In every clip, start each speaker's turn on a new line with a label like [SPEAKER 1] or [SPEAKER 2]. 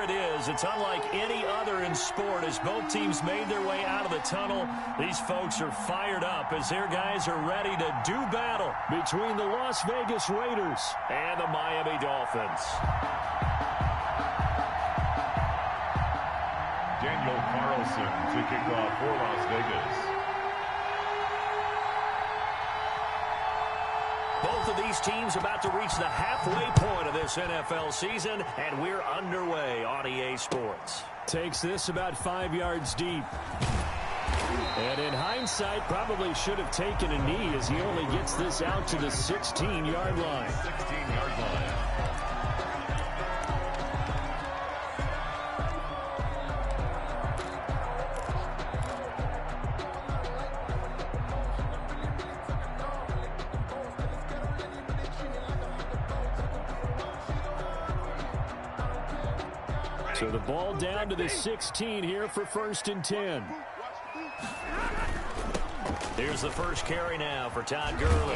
[SPEAKER 1] it is. It's unlike any other in sport as both teams made their way out of the tunnel. These folks are fired up as their guys are ready to do battle between the Las Vegas Raiders and the Miami Dolphins.
[SPEAKER 2] Daniel Carlson to kick off for Las Vegas.
[SPEAKER 1] Both of these teams about to reach the halfway point of this NFL season, and we're underway on EA Sports.
[SPEAKER 3] Takes this about 5 yards deep. And in hindsight, probably should have taken a knee as he only gets this out to the 16-yard line.
[SPEAKER 2] 16-yard line.
[SPEAKER 3] So the ball down to the 16 here for 1st and 10.
[SPEAKER 1] Here's the first carry now for Todd Gurley.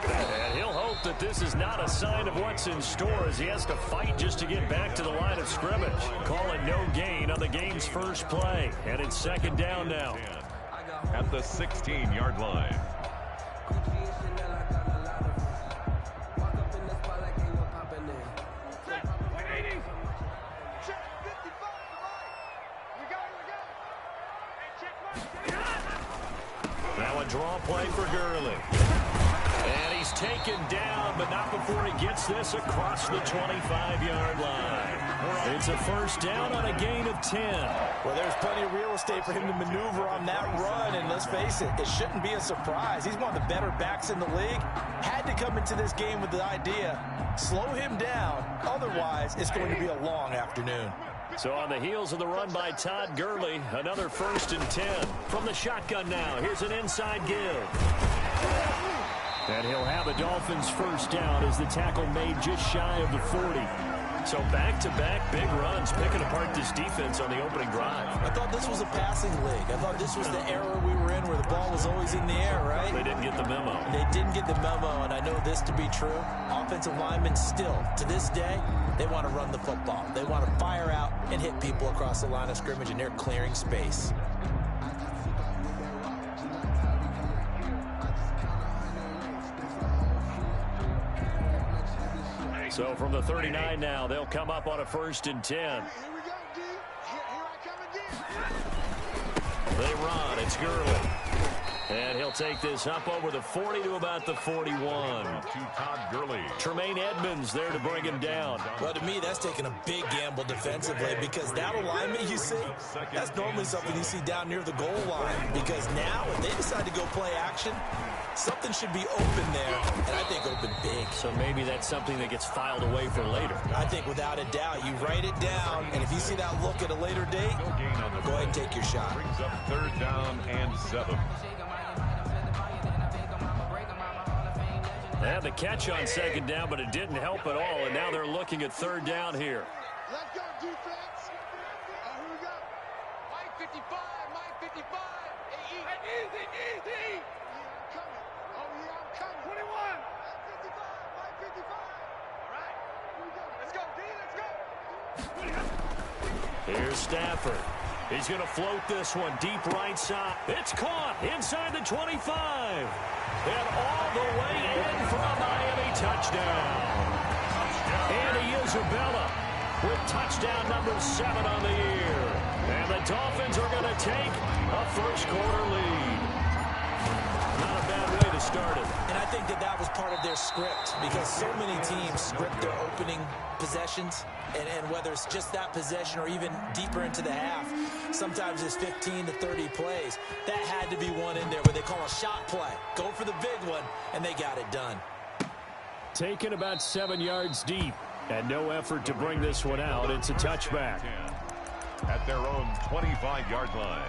[SPEAKER 1] And he'll hope that this is not a sign of what's in store as he has to fight just to get back to the line of scrimmage. Call it no gain on the game's first play. And it's 2nd down now.
[SPEAKER 2] At the 16-yard line.
[SPEAKER 1] Now a draw play for Gurley. And he's taken down, but not before he gets this across the 25-yard line. It's a 1st down on a gain of 10.
[SPEAKER 4] Well, there's plenty of real estate for him to maneuver on that run, and let's face it, it shouldn't be a surprise. He's one of the better backs in the league. Had to come into this game with the idea, slow him down, otherwise it's going to be a long afternoon.
[SPEAKER 1] So on the heels of the run by Todd Gurley, another 1st and 10. From the shotgun now, here's an inside give. And he'll have a Dolphins 1st down as the tackle made just shy of the 40. So back-to-back big runs, picking apart this defense on the opening drive.
[SPEAKER 4] I thought this was a passing league. I thought this was the era we were in where the ball was always in the air, right?
[SPEAKER 1] They didn't get the memo.
[SPEAKER 4] They didn't get the memo, and I know this to be true. Offensive linemen still, to this day, they want to run the football. They want to fire out and hit people across the line of scrimmage, and they're clearing space.
[SPEAKER 1] So from the 39 now, they'll come up on a 1st and 10.
[SPEAKER 5] Here we go, D. Here I come again.
[SPEAKER 1] They run. It's Gurley. And he'll take this up over the 40 to about the 41.
[SPEAKER 2] To Todd Gurley.
[SPEAKER 1] Tremaine Edmonds there to bring him down.
[SPEAKER 4] Well, to me, that's taking a big gamble defensively because that alignment you see, that's normally something you see down near the goal line. Because now, if they decide to go play action, something should be open there, and I think open big.
[SPEAKER 1] So maybe that's something that gets filed away for later.
[SPEAKER 4] I think without a doubt, you write it down, and if you see that look at a later date, go ahead and take your shot.
[SPEAKER 2] Brings up 3rd down and 7.
[SPEAKER 1] They had the catch on 2nd down, but it didn't help at all, and now they're looking at 3rd down here.
[SPEAKER 5] Let's go, defense. Here we go. Mike 55, Mike 55. Hey, easy. Yeah, I'm coming. Oh, yeah, I'm coming. 21. Mike 55, Mike 55. All right. Here we go. Let's go, D, let's go.
[SPEAKER 1] Here's Stafford. He's going to float this one deep right side. It's caught inside the 25. And all the way in for a Miami touchdown. Andy Isabella with touchdown number 7 on the year. And the Dolphins are going to take a 1st quarter lead. Not a bad way to start it.
[SPEAKER 4] And I think that was part of their script because so many teams script their opening possessions, and whether it's just that possession or even deeper into the half, sometimes it's 15 to 30 plays. That had to be one in there where they call a shot play. Go for the big one, and they got it done.
[SPEAKER 3] Taken about 7 yards deep, and no effort to bring this one out. It's a touchback.
[SPEAKER 2] At their own 25-yard line.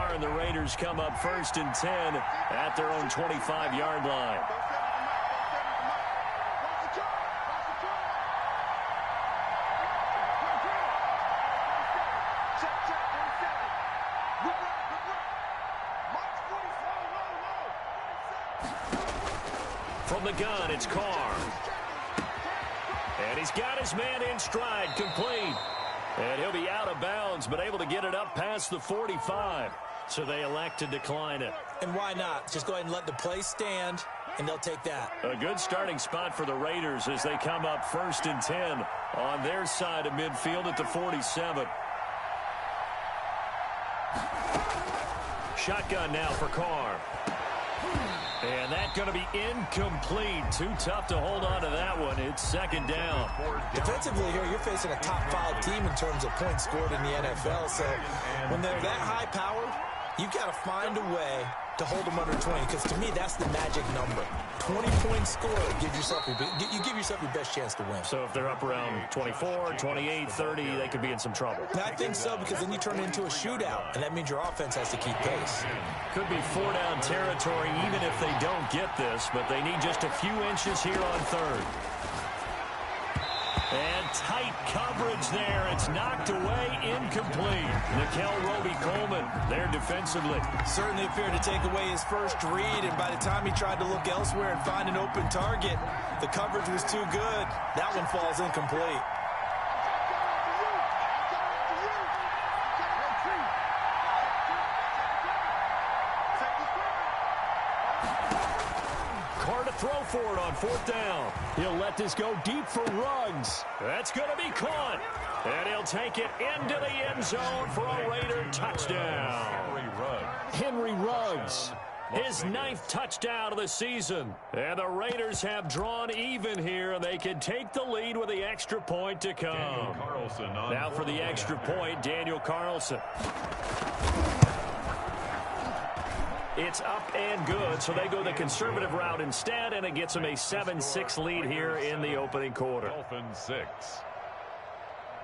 [SPEAKER 3] score, and the Raiders come up 1st and 10 at their own 25-yard line. From the gun, it's Carr. And he's got his man in stride, complete. And he'll be out of bounds, but able to get it up past the 45. So they elect to decline it.
[SPEAKER 4] And why not? Just go ahead and let the play stand, and they'll take that.
[SPEAKER 3] A good starting spot for the Raiders as they come up 1st and 10 on their side of midfield at the 47. Shotgun now for Carr. And that's going to be incomplete. Too tough to hold on to that one. It's 2nd down.
[SPEAKER 4] Defensively here, you're facing a top-5 team in terms of points scored in the NFL. So when they're that high-powered, you've got to find a way to hold them under 20. Because to me, that's the magic number. 20 points scored, you give yourself your best chance to win.
[SPEAKER 3] So if they're up around 24, 28, 30, they could be in some trouble.
[SPEAKER 4] I think so, because then you turn it into a shootout, and that means your offense has to keep pace.
[SPEAKER 3] Could be 4-down territory even if they don't get this, but they need just a few inches here on 3rd. And tight coverage there. It's knocked away, incomplete. Nickel Roby-Coleman there defensively.
[SPEAKER 4] Certainly appeared to take away his first read, and by the time he tried to look elsewhere and find an open target, the coverage was too good. That one falls incomplete.
[SPEAKER 3] Throw for it on 4th down. He'll let this go deep for Ruggs. That's going to be caught. And he'll take it into the end zone for a Raider touchdown. Henry Ruggs, his 9th touchdown of the season. And the Raiders have drawn even here, and they can take the lead with the extra point to come. Now for the extra point, Daniel Carlson. It's up and good, so they go the conservative route instead, and it gets them a 7-6 lead here in the opening quarter.
[SPEAKER 2] Dolphins 6.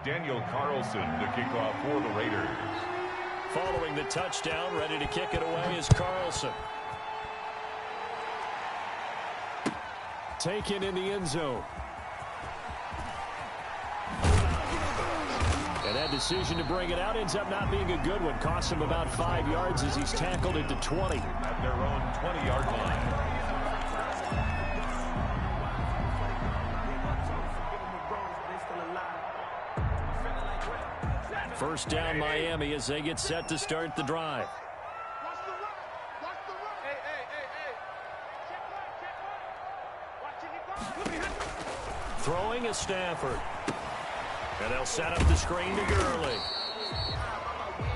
[SPEAKER 2] Daniel Carlson to kick off for the Raiders.
[SPEAKER 3] Following the touchdown, ready to kick it away is Carlson. Taken in the end zone. And that decision to bring it out ends up not being a good one. Costs him about 5 yards as he's tackled at the 20.
[SPEAKER 2] At their own 20-yard line.
[SPEAKER 3] First down Miami as they get set to start the drive. Throwing is Stafford. And they'll set up the screen to Gurley.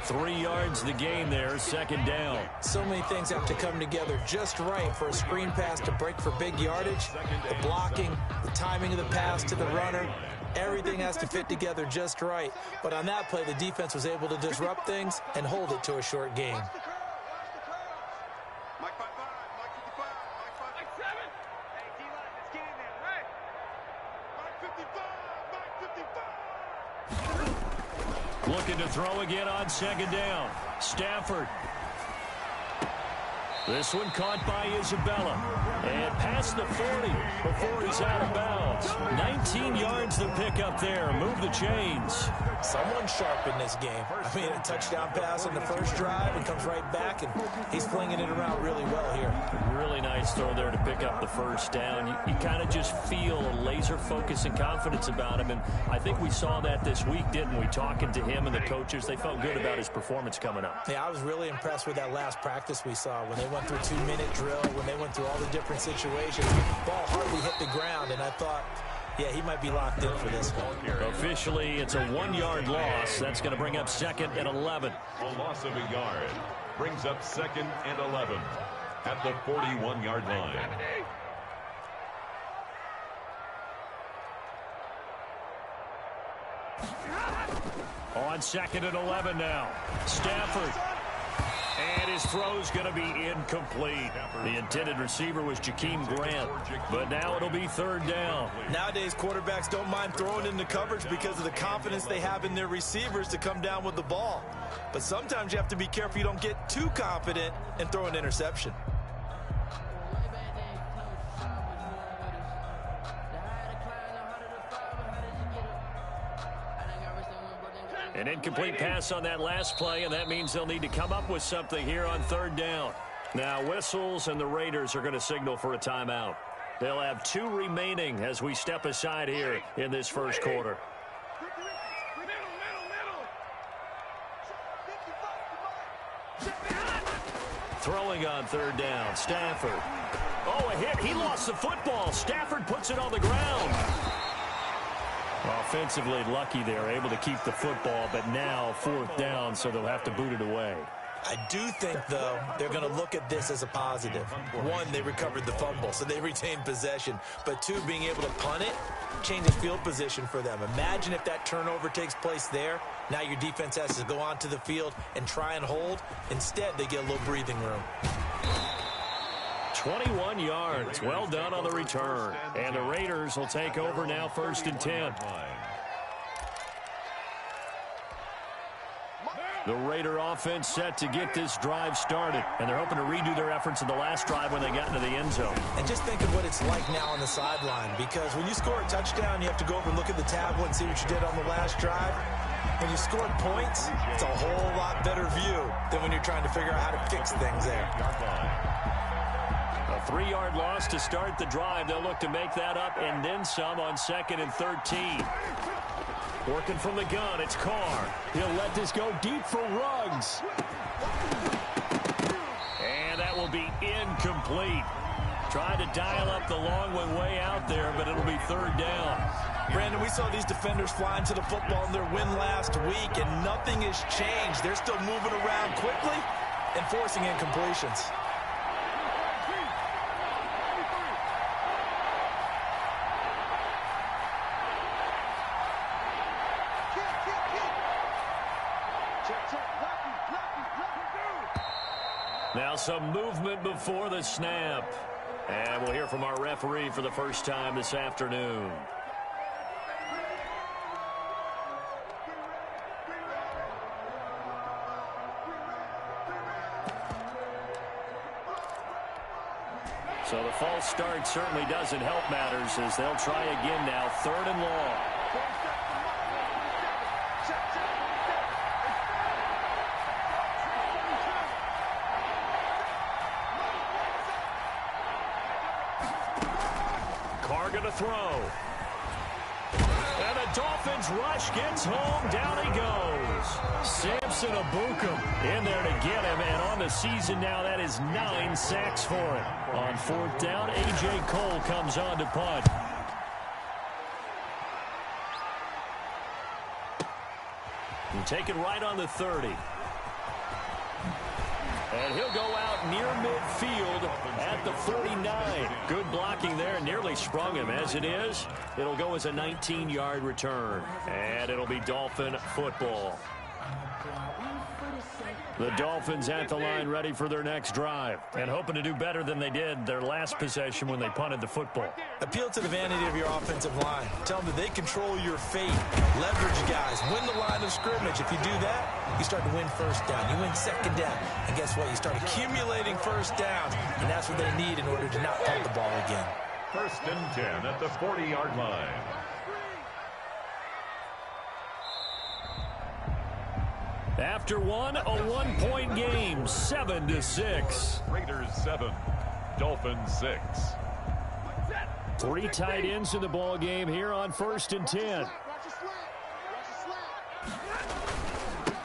[SPEAKER 3] 3 yards the gain there, 2nd down.
[SPEAKER 4] So many things have to come together just right for a screen pass to break for big yardage. The blocking, the timing of the pass to the runner, everything has to fit together just right. But on that play, the defense was able to disrupt things and hold it to a short gain.
[SPEAKER 3] Looking to throw again on 2nd down. Stafford. This one caught by Isabella. And past the 40 before he's out of bounds. 19 yards the pickup there. Move the chains.
[SPEAKER 4] Someone sharp in this game. I mean, a touchdown pass on the first drive and comes right back, and he's flinging it around really well here.
[SPEAKER 3] Really nice throw there to pick up the first down. You kind of just feel a laser focus and confidence about him, and I think we saw that this week, didn't we? Talking to him and the coaches, they felt good about his performance coming up.
[SPEAKER 4] Yeah, I was really impressed with that last practice we saw when they went through 2-minute drill, when they went through all the different situations. Ball hardly hit the ground, and I thought, yeah, he might be locked in for this one.
[SPEAKER 3] Officially, it's a 1-yard loss. That's going to bring up 2nd and 11.
[SPEAKER 2] A loss of a yard brings up 2nd and 11 at the 41-yard line.
[SPEAKER 3] On 2nd and 11 now. Stafford. And his throw's going to be incomplete. The intended receiver was Jakeem Grant, but now it'll be third down.
[SPEAKER 4] Nowadays, quarterbacks don't mind throwing into coverage because of the confidence they have in their receivers to come down with the ball. But sometimes you have to be careful you don't get too confident and throw an interception.
[SPEAKER 3] An incomplete pass on that last play, and that means they'll need to come up with something here on third down. Now, whistles, and the Raiders are going to signal for a timeout. They'll have 2 remaining as we step aside here in this first quarter. Throwing on third down, Stafford. Oh, a hit. He lost the football. Stafford puts it on the ground. Offensively lucky they're able to keep the football, but now fourth down, so they'll have to boot it away.
[SPEAKER 4] I do think, though, they're going to look at this as a positive. 1, they recovered the fumble, so they retained possession. But 2, being able to punt it changes field position for them. Imagine if that turnover takes place there. Now your defense has to go onto the field and try and hold. Instead, they get a little breathing room.
[SPEAKER 3] 21 yards. Well done on the return. And the Raiders will take over now, 1st and 10. The Raider offense set to get this drive started, and they're hoping to redo their efforts in the last drive when they got into the end zone.
[SPEAKER 4] And just think of what it's like now on the sideline, because when you score a touchdown, you have to go over and look at the tablet and see what you did on the last drive. When you scored points, it's a whole lot better view than when you're trying to figure out how to fix things there.
[SPEAKER 3] A 3-yard loss to start the drive. They'll look to make that up and then some on 2nd and 13. Working from the gun, it's Carr. He'll let this go deep for Ruggs. And that will be incomplete. Tried to dial up the long one way out there, but it'll be third down.
[SPEAKER 4] Brandon, we saw these defenders flying to the football in their win last week, and nothing has changed. They're still moving around quickly and forcing incompletions.
[SPEAKER 3] Now some movement before the snap. And we'll hear from our referee for the first time this afternoon. So the false start certainly doesn't help matters as they'll try again now, 3rd and long. Carr gonna throw. And the Dolphins rush gets home. Down he goes. Samson Abukum in there to get him. And on the season now, that is 9 sacks for him. On 4th down, A.J. Cole comes on to punt. And take it right on the 30. And he'll go out near midfield at the 49. Good blocking there. Nearly sprung him. As it is, it'll go as a 19-yard return. And it'll be Dolphin football. The Dolphins at the line ready for their next drive and hoping to do better than they did their last possession when they punted the football.
[SPEAKER 4] Appeal to the vanity of your offensive line. Tell them that they control your fate. Leverage guys. Win the line of scrimmage. If you do that, you start to win first down. You win second down. And guess what? You start accumulating first downs. And that's what they need in order to not punt the ball again.
[SPEAKER 2] 1st and 10 at the 40-yard line.
[SPEAKER 3] After one, a 1-point game, 7-6.
[SPEAKER 2] Raiders 7, Dolphins 6.
[SPEAKER 3] 3 tight ends in the ball game here on 1st and 10.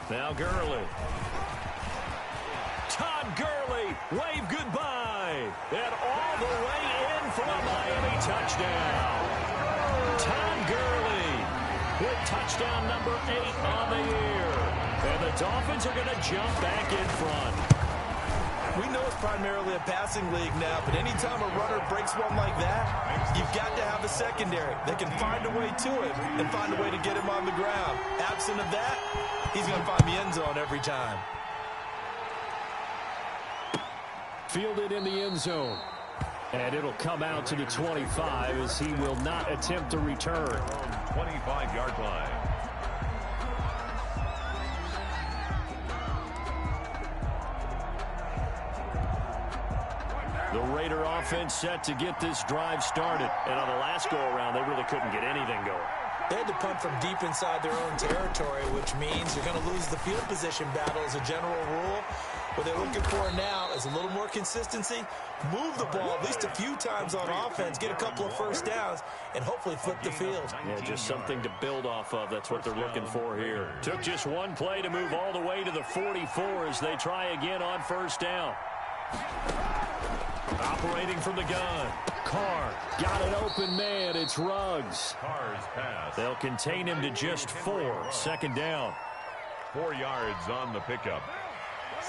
[SPEAKER 3] Now Gurley. Todd Gurley, wave goodbye. And all the way in for a Miami touchdown. Todd Gurley with touchdown number 8 on the year. And the Dolphins are going to jump back in front.
[SPEAKER 4] We know it's primarily a passing league now, but anytime a runner breaks one like that, you've got to have a secondary that can find a way to him and find a way to get him on the ground. Absent of that, he's going to find the end zone every time.
[SPEAKER 3] Fielded in the end zone. And it'll come out to the 25 as he will not attempt to return.
[SPEAKER 2] 25-yard line.
[SPEAKER 3] The Raider offense set to get this drive started. And on the last go-around, they really couldn't get anything going.
[SPEAKER 4] They had to punt from deep inside their own territory, which means you're going to lose the field position battle as a general rule. What they're looking for now is a little more consistency, move the ball at least a few times on offense, get a couple of first downs, and hopefully flip the field.
[SPEAKER 3] Yeah, just something to build off of. That's what they're looking for here. Took just one play to move all the way to the 44 as they try again on first down. Operating from the gun. Carr got an open man. It's Ruggs.
[SPEAKER 2] Carr's pass.
[SPEAKER 3] They'll contain him to just 4. Second down.
[SPEAKER 2] 4 yards on the pickup.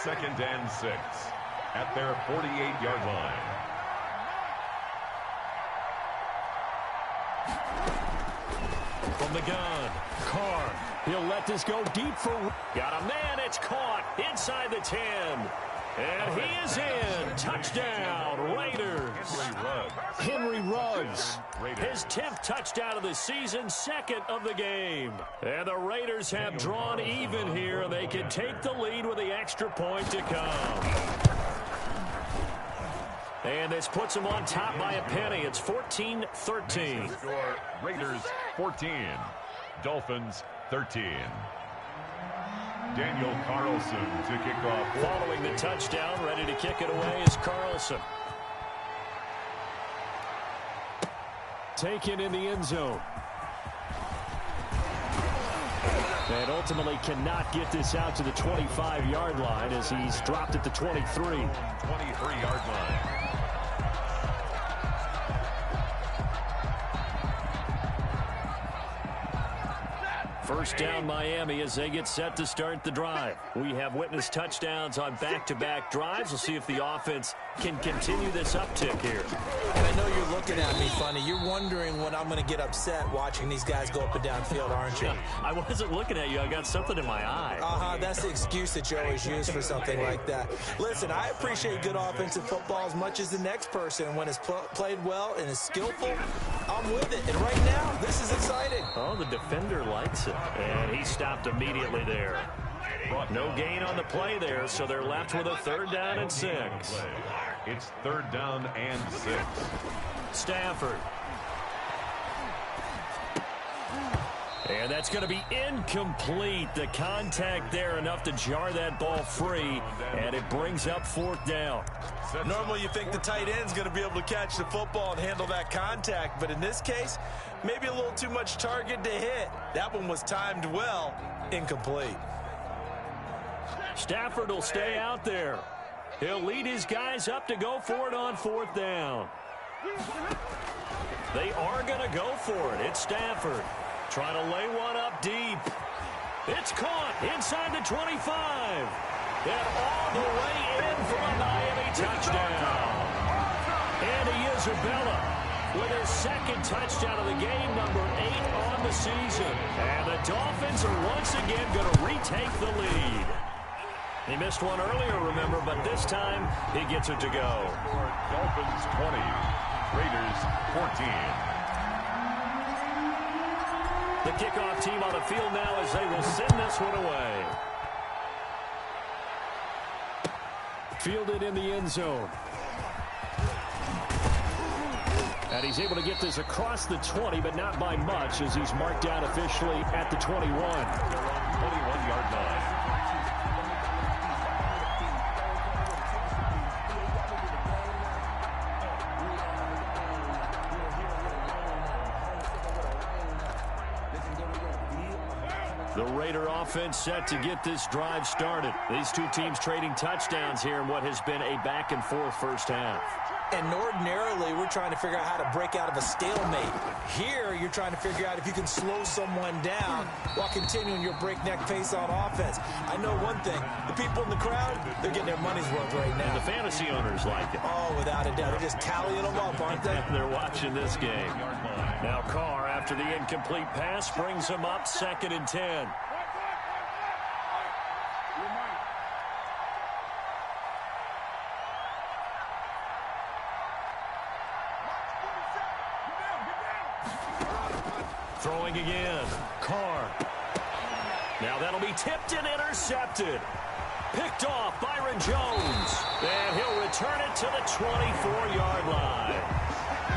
[SPEAKER 2] 2nd and 6 at their 48-yard line.
[SPEAKER 3] From the gun, Carr. He'll let this go deep for... Got a man. It's caught inside the 10. And he is in. Touchdown, Raiders. Henry Ruggs. His 10th touchdown of the season, 2nd of the game. And the Raiders have drawn even here. They can take the lead with the extra point to come. And this puts them on top by a penny. It's 14-13.
[SPEAKER 2] Raiders 14, Dolphins 13. Daniel Carlson to kick off.
[SPEAKER 3] Following the touchdown, ready to kick it away is Carlson. Taken in the end zone. And ultimately cannot get this out to the 25-yard line as he's dropped at the 23.
[SPEAKER 2] 23-yard line.
[SPEAKER 3] First down Miami as they get set to start the drive. We have witnessed touchdowns on back-to-back drives. We'll see if the offense can continue this uptick here.
[SPEAKER 4] And I know you're looking at me funny. You're wondering when I'm going to get upset watching these guys go up and down field, aren't you?
[SPEAKER 3] I wasn't looking at you. I got something in my eye.
[SPEAKER 4] That's the excuse that you always use for something like that. Listen, I appreciate good offensive football as much as the next person. When it's played well and is skillful, I'm with it. And right now, this is exciting.
[SPEAKER 3] Oh, the defender likes it. And he stopped immediately there. No gain on the play there, so they're left with a 3rd down and 6.
[SPEAKER 2] It's 3rd down and 6.
[SPEAKER 3] Stafford. And that's going to be incomplete. The contact there enough to jar that ball free, and it brings up 4th down.
[SPEAKER 4] Normally you think the tight end's going to be able to catch the football and handle that contact, but in this case, maybe a little too much target to hit. That one was timed well. Incomplete.
[SPEAKER 3] Stafford will stay out there. He'll lead his guys up to go for it on 4th down. They are going to go for it. It's Stafford trying to lay one up deep. It's caught inside the 25. And all the way in for a Miami touchdown. Andy Isabella with his 2nd touchdown of the game, number 8 on the season. And the Dolphins are once again going to retake the lead. He missed one earlier, remember, but this time he gets it to go.
[SPEAKER 2] Dolphins 20, Raiders 14.
[SPEAKER 3] The kickoff team on the field now as they will send this one away. Fielded in the end zone. And he's able to get this across the 20, but not by much as he's marked down officially at the 21.
[SPEAKER 2] 21-yard line.
[SPEAKER 3] The Raider offense set to get this drive started. These two teams trading touchdowns here in what has been a back-and-forth first half.
[SPEAKER 4] And ordinarily, we're trying to figure out how to break out of a stalemate. Here, you're trying to figure out if you can slow someone down while continuing your breakneck pace on offense. I know one thing. The people in the crowd, they're getting their money's worth right now.
[SPEAKER 3] And the fantasy owners like it.
[SPEAKER 4] Oh, without a doubt. They're just tallying them up, aren't they?
[SPEAKER 3] They're watching this game. Now Carr, after the incomplete pass, brings him up 2nd and 10. Throwing again. Carr. Now that'll be tipped and intercepted. Picked off Byron Jones. And he'll return it to the 24-yard line.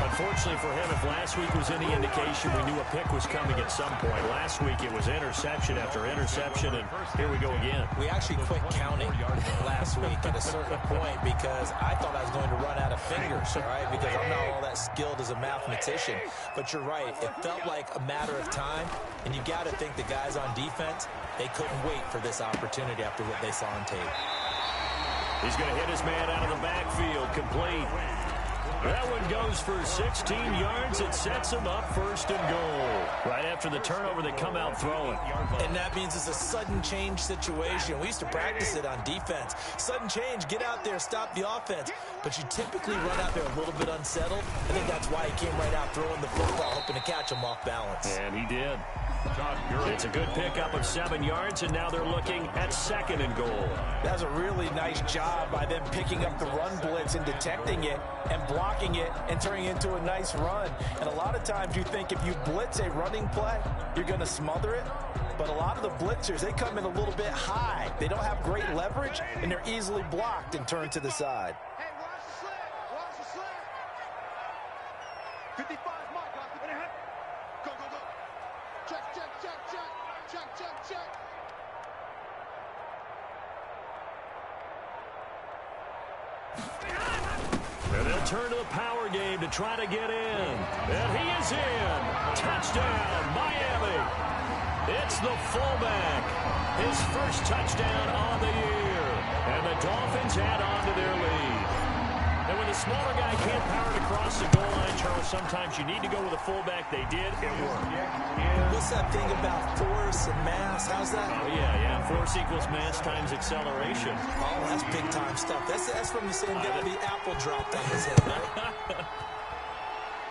[SPEAKER 3] Unfortunately for him, if last week was any indication, we knew a pick was coming at some point. Last week it was interception after interception, and here we go again.
[SPEAKER 4] We actually quit counting last week at a certain point because I thought I was going to run out of fingers, all right, because I'm not all that skilled as a mathematician. But you're right. It felt like a matter of time, and you got to think the guys on defense, they couldn't wait for this opportunity after what they saw on tape.
[SPEAKER 3] He's going to hit his man out of the backfield, complete. That one goes for 16 yards. It sets him up first and goal. Right after the turnover, they come out throwing.
[SPEAKER 4] And that means it's a sudden change situation. We used to practice it on defense. Sudden change, get out there, stop the offense. But you typically run out there a little bit unsettled. I think that's why he came right out throwing the football, hoping to catch him off balance.
[SPEAKER 3] And he did. It's a good pickup of 7 yards, and now they're looking at second and goal.
[SPEAKER 6] That's a really nice job by them picking up the run blitz and detecting it and blocking it and turning it into a nice run. And a lot of times you think if you blitz a running play, you're going to smother it. But a lot of the blitzers, they come in a little bit high. They don't have great leverage, and they're easily blocked and turned to the side.
[SPEAKER 5] Hey, watch the slant. Watch the slant. 55 mark. Go, go, go. Check, check, check, check. Check, check, check.
[SPEAKER 3] And they'll turn to the power game to try to get in. And he is in. Touchdown, Miami. It's the fullback. His first touchdown on the year. And the Dolphins add on to their lead. And when the smaller guy can't power it across the goal line, Charles, sometimes you need to go with a fullback. They did. It worked.
[SPEAKER 4] What's that thing about force and mass? How's that?
[SPEAKER 3] Oh, yeah. Force equals mass times acceleration.
[SPEAKER 4] Oh, that's big-time stuff. That's from the same guy the apple dropped on his head, right?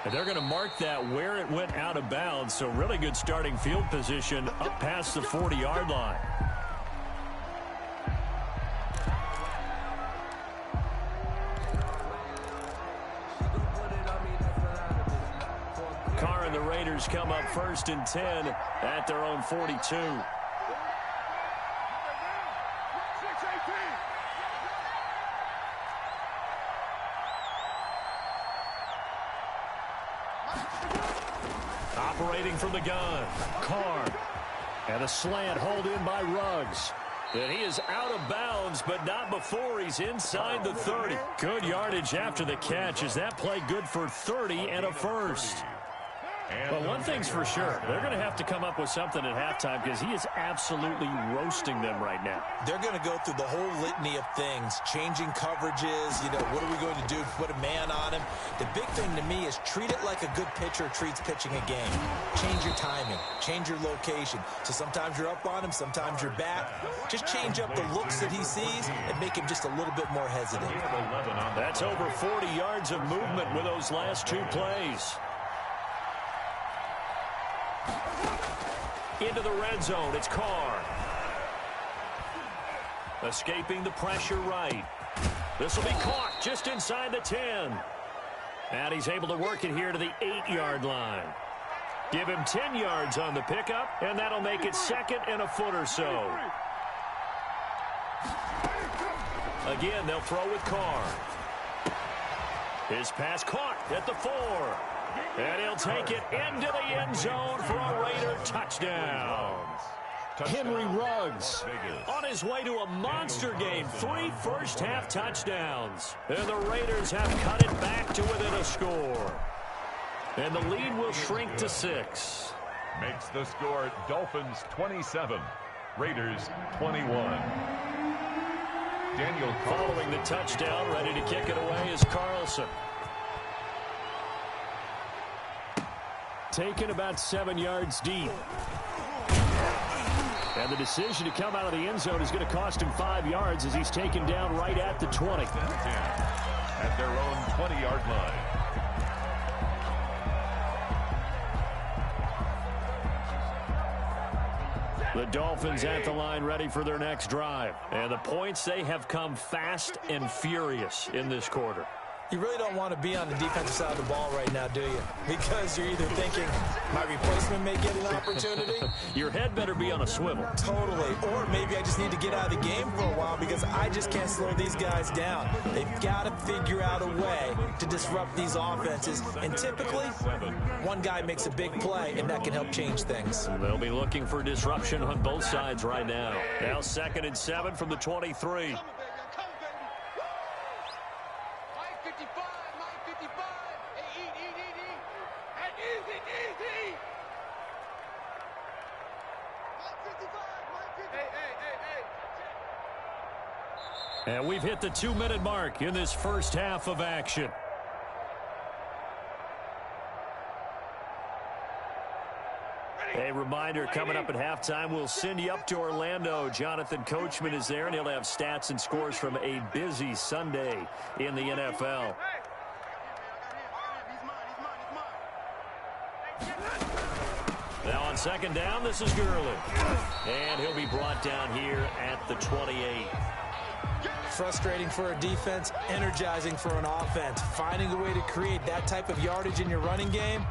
[SPEAKER 3] And they're going to mark that where it went out of bounds. So really good starting field position up past the 40-yard line. Carr and the Raiders come up first and 10 at their own 42. Operating from the gun, Carr. And a slant hold in by Ruggs. And he is out of bounds, but not before he's inside the 30. Good yardage after the catch. Is that play good for 30 and a first? But one thing's for sure, they're going to have to come up with something at halftime because he is absolutely roasting them right now.
[SPEAKER 4] They're going to go through the whole litany of things, changing coverages, what are we going to do to put a man on him? The big thing to me is treat it like a good pitcher treats pitching a game. Change your timing, change your location. So sometimes you're up on him, sometimes you're back. Just change up the looks that he sees and make him just a little bit more hesitant.
[SPEAKER 3] That's over 40 yards of movement with those last two plays. Into the red zone, it's Carr. Escaping the pressure right. This will be caught just inside the 10. And he's able to work it here to the 8-yard line. Give him 10 yards on the pickup, and that'll make it second and a foot or so. Again, they'll throw with Carr. His pass caught at the 4. And he'll take it into the end zone for a Raider touchdown. Henry Ruggs on his way to a monster game. 3 first-half touchdowns. And the Raiders have cut it back to within a score. And the lead will shrink to 6.
[SPEAKER 2] Makes the score Dolphins 27, Raiders 21. Daniel
[SPEAKER 3] following the touchdown, ready to kick it away is Carlson. Taken about 7 yards deep. And the decision to come out of the end zone is going to cost him 5 yards as he's taken down right at the 20.
[SPEAKER 2] At their own 20-yard line.
[SPEAKER 3] The Dolphins at the line ready for their next drive. And the points, they have come fast and furious in this quarter.
[SPEAKER 4] You really don't want to be on the defensive side of the ball right now, do you? Because you're either thinking, my replacement may get an opportunity.
[SPEAKER 3] Your head better be on a swivel.
[SPEAKER 4] Totally. Or maybe I just need to get out of the game for a while because I just can't slow these guys down. They've got to figure out a way to disrupt these offenses. And typically, one guy makes a big play, and that can help change things.
[SPEAKER 3] They'll be looking for disruption on both sides right now. Now 2nd and 7 from the 23. And we've hit the 2-minute mark in this first half of action. A reminder, coming up at halftime, we'll send you up to Orlando. Jonathan Coachman is there, and he'll have stats and scores from a busy Sunday in the NFL. Now on 2nd down, this is Gurley. And he'll be brought down here at the 28.
[SPEAKER 4] Frustrating for a defense, energizing for an offense. Finding a way to create that type of yardage in your running game,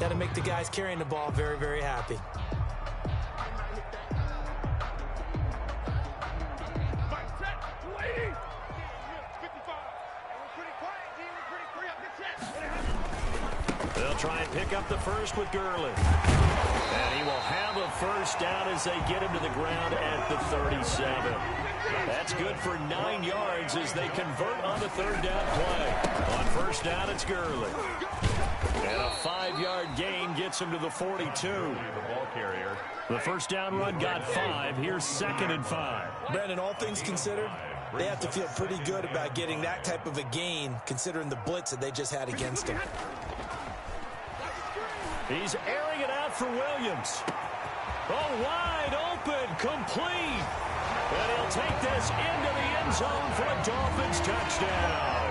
[SPEAKER 4] that'll make the guys carrying the ball very, very happy.
[SPEAKER 3] They'll try and pick up the first with Gurley. And he will have a first down as they get him to the ground at the 37. That's good for 9 yards as they convert on the 3rd down play. On 1st down, it's Gurley. And a 5-yard gain gets him to the 42. The first down run got 5. Here's 2nd and 5.
[SPEAKER 4] Brandon, all things considered, they have to feel pretty good about getting that type of a gain considering the blitz that they just had against him.
[SPEAKER 3] He's airing it out for Williams. Oh, wide open, complete. And he'll take this into the end zone for a Dolphins touchdown.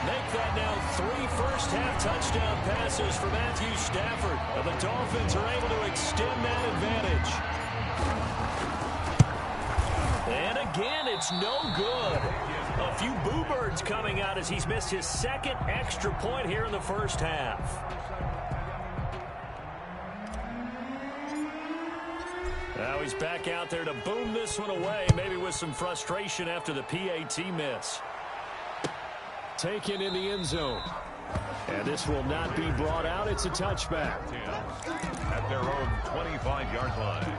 [SPEAKER 3] Make that now 3 first-half touchdown passes for Matthew Stafford. And the Dolphins are able to extend that advantage. And again, it's no good. A few boo birds coming out as he's missed his 2nd extra point here in the first half. Now he's back out there to boom this one away, maybe with some frustration after the PAT miss. Taken in the end zone. And this will not be brought out. It's a touchback.
[SPEAKER 2] At their own 25-yard line.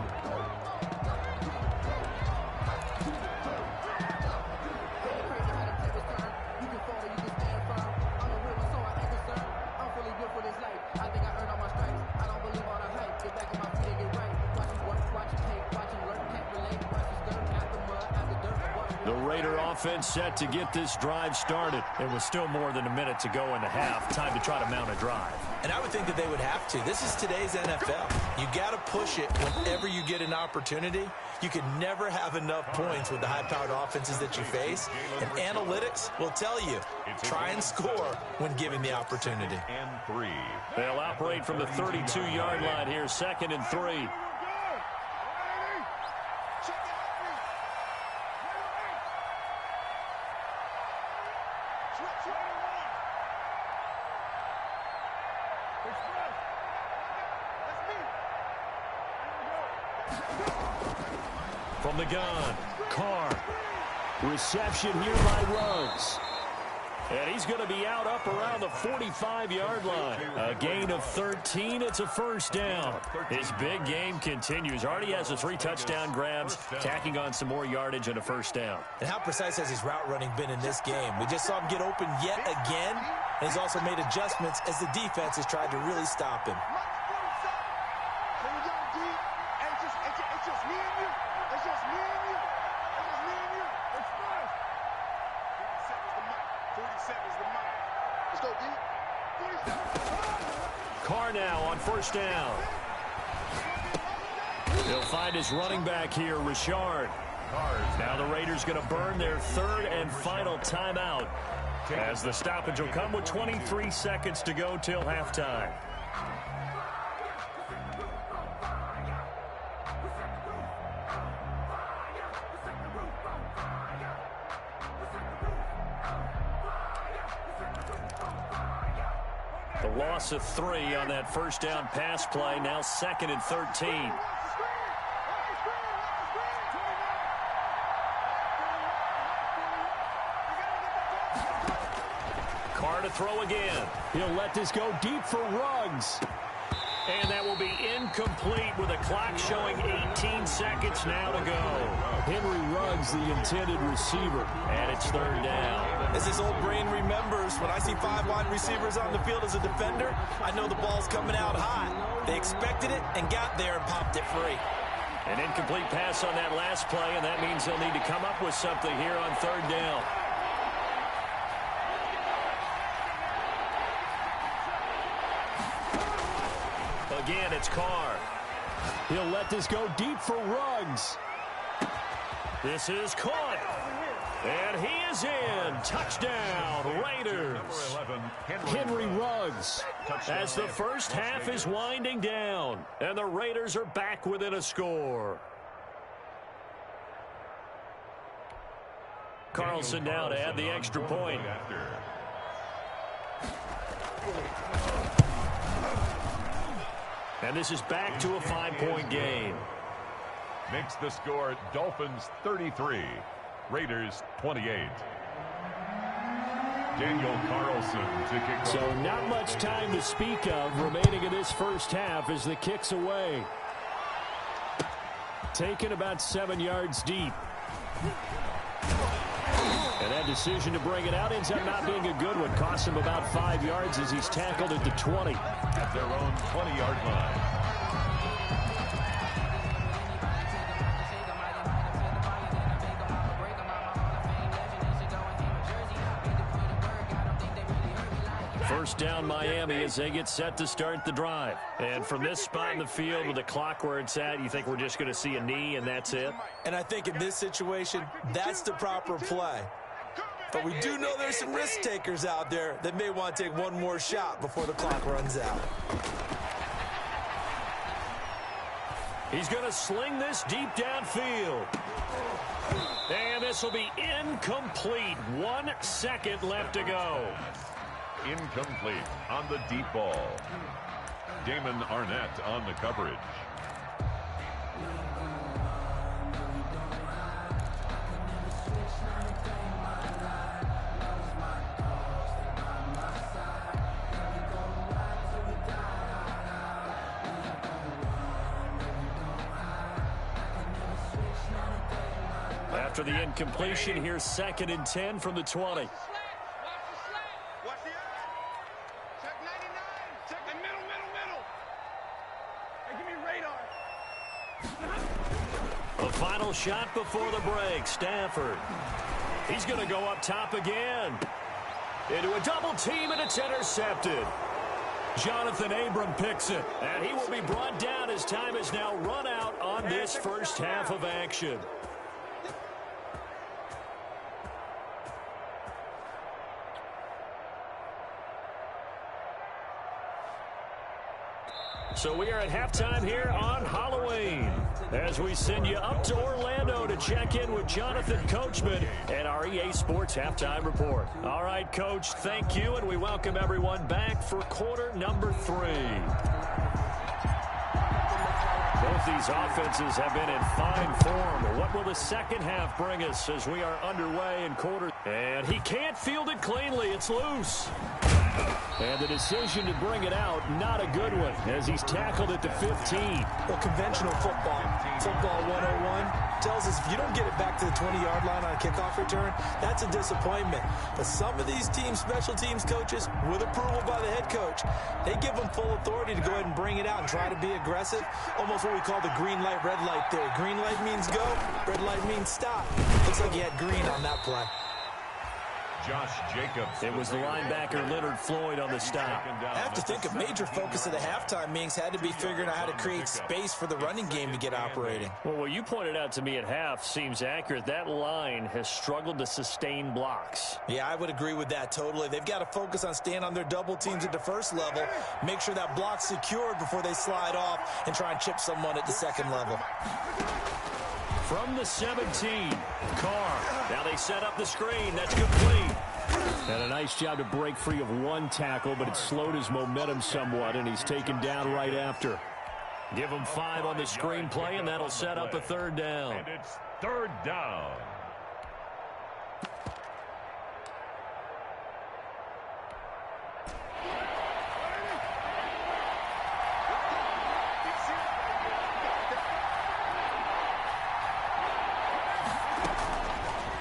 [SPEAKER 3] Offense set to get this drive started. There was still more than a minute to go in the half. Time to try to mount a drive.
[SPEAKER 4] And I would think that they would have to. This is today's NFL. You got to push it whenever you get an opportunity. You can never have enough points with the high-powered offenses that you face. And analytics will tell you, try and score when given the opportunity.
[SPEAKER 2] And 3.
[SPEAKER 3] They'll operate from the 32-yard line here, 2nd and 3. From the gun, Carr. Reception here by Ruggs. And he's going to be out up around the 45-yard line. A gain of 13. It's a first down. His big game continues. Already has the 3 touchdown grabs, tacking on some more yardage and a first down.
[SPEAKER 4] And how precise has his route running been in this game? We just saw him get open yet again. And he's also made adjustments as the defense has tried to really stop him.
[SPEAKER 3] Carr now on first down. He'll find his running back here, Richard. Now the Raiders going to burn their 3rd and final timeout as the stoppage will come with 23 seconds to go till halftime. Loss of 3 on that first down pass play. Now 2nd and 13. Carr to throw again. He'll let this go deep for Ruggs. And that will be incomplete with a clock showing 18 seconds now to go. Henry Ruggs, the intended receiver, and it's 3rd down.
[SPEAKER 6] As his old brain remembers, when I see 5 wide receivers on the field as a defender, I know the ball's coming out hot. They expected it and got there and popped it free.
[SPEAKER 3] An incomplete pass on that last play, and that means they'll need to come up with something here on 3rd down. Again, it's Carr. He'll let this go deep for Ruggs. This is caught. And he is in. Touchdown, Raiders. Henry Ruggs. As the first half is winding down, and the Raiders are back within a score. Carlson now to add the extra point. And this is back to a 5-point game.
[SPEAKER 2] Makes the score Dolphins 33, Raiders 28. Daniel Carlson to kick.
[SPEAKER 3] So not much time to speak of remaining in this first half as the kick's away. Taken about 7 yards deep. And that decision to bring it out ends up not being a good one. Costs him about 5 yards as he's tackled at the 20.
[SPEAKER 2] At their own 20-yard line.
[SPEAKER 3] First down Miami as they get set to start the drive. And from this spot in the field with the clock where it's at, you think we're just going to see a knee and that's it?
[SPEAKER 6] And I think in this situation, that's the proper play. But we do know there's some risk takers out there that may want to take one more shot before the clock runs out.
[SPEAKER 3] He's going to sling this deep downfield. And this will be incomplete. 1 second left to go.
[SPEAKER 2] Incomplete on the deep ball. Damon Arnett on the coverage.
[SPEAKER 3] After the incompletion, here's 2nd and 10 from the 20. The final shot before the break. Stafford. He's going to go up top again. Into a double team, and it's intercepted. Jonathan Abram picks it, and he will be brought down as time has now run out on this first half of action. So we are at halftime here on Halloween as we send you up to Orlando to check in with Jonathan Coachman and our EA Sports Halftime Report. All right, Coach, thank you, and we welcome everyone back for quarter number 3. Both these offenses have been in fine form. What will the second half bring us as we are underway in quarter? And he can't field it cleanly. It's loose. And the decision to bring it out, not a good one, as he's tackled at the 15.
[SPEAKER 6] Well, conventional football 101, tells us if you don't get it back to the 20-yard line on a kickoff return, that's a disappointment. But some of these teams, special teams coaches, with approval by the head coach, they give them full authority to go ahead and bring it out and try to be aggressive. Almost what we call the green light, red light theory. Green light means go, red light means stop. Looks like he had green on that play.
[SPEAKER 2] Josh Jacobs.
[SPEAKER 3] It was the linebacker Leonard Floyd on the stop.
[SPEAKER 6] I have to think a major focus of the halftime meetings had to be figuring out how to create space for the running game to get operating.
[SPEAKER 3] Well, what you pointed out to me at half seems accurate. That line has struggled to sustain blocks.
[SPEAKER 6] Yeah, I would agree with that totally. They've got to focus on staying on their double teams at the first level, make sure that block's secured before they slide off and try and chip someone at the second level.
[SPEAKER 3] From the 17, Carr. Now they set up the screen. That's complete. And a nice job to break free of one tackle, but it slowed his momentum somewhat, and he's taken down right after. Give him 5 on the screenplay, and that'll set up a third down.
[SPEAKER 2] And it's third down.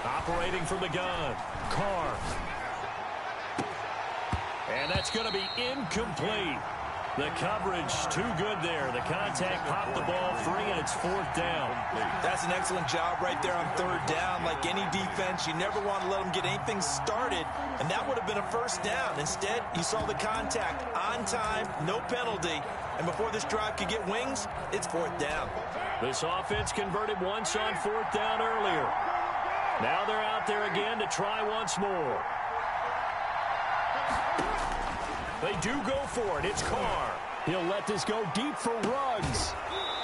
[SPEAKER 3] Operating from the gun, Carr. And that's going to be incomplete. The coverage too good there. The contact popped the ball free, and it's fourth down.
[SPEAKER 6] That's an excellent job right there on third down. Like any defense, you never want to let them get anything started, and that would have been a first down. Instead, you saw the contact on time, no penalty, and before this drive could get wings, it's fourth down.
[SPEAKER 3] This offense converted once on fourth down earlier. Now they're out there again to try once more. They do go for it. It's Carr. He'll let this go deep for Ruggs.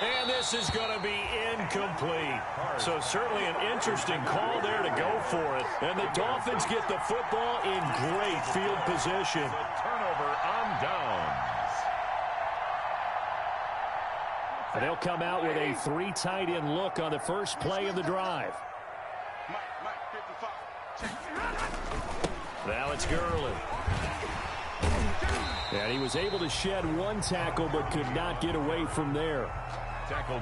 [SPEAKER 3] And this is going to be incomplete. So certainly an interesting call there to go for it. And the Dolphins get the football in great field position.
[SPEAKER 2] The turnover on downs.
[SPEAKER 3] And they'll come out with a 3 tight end look on the first play of the drive. Now it's Gurley. And he was able to shed one tackle but could not get away from there.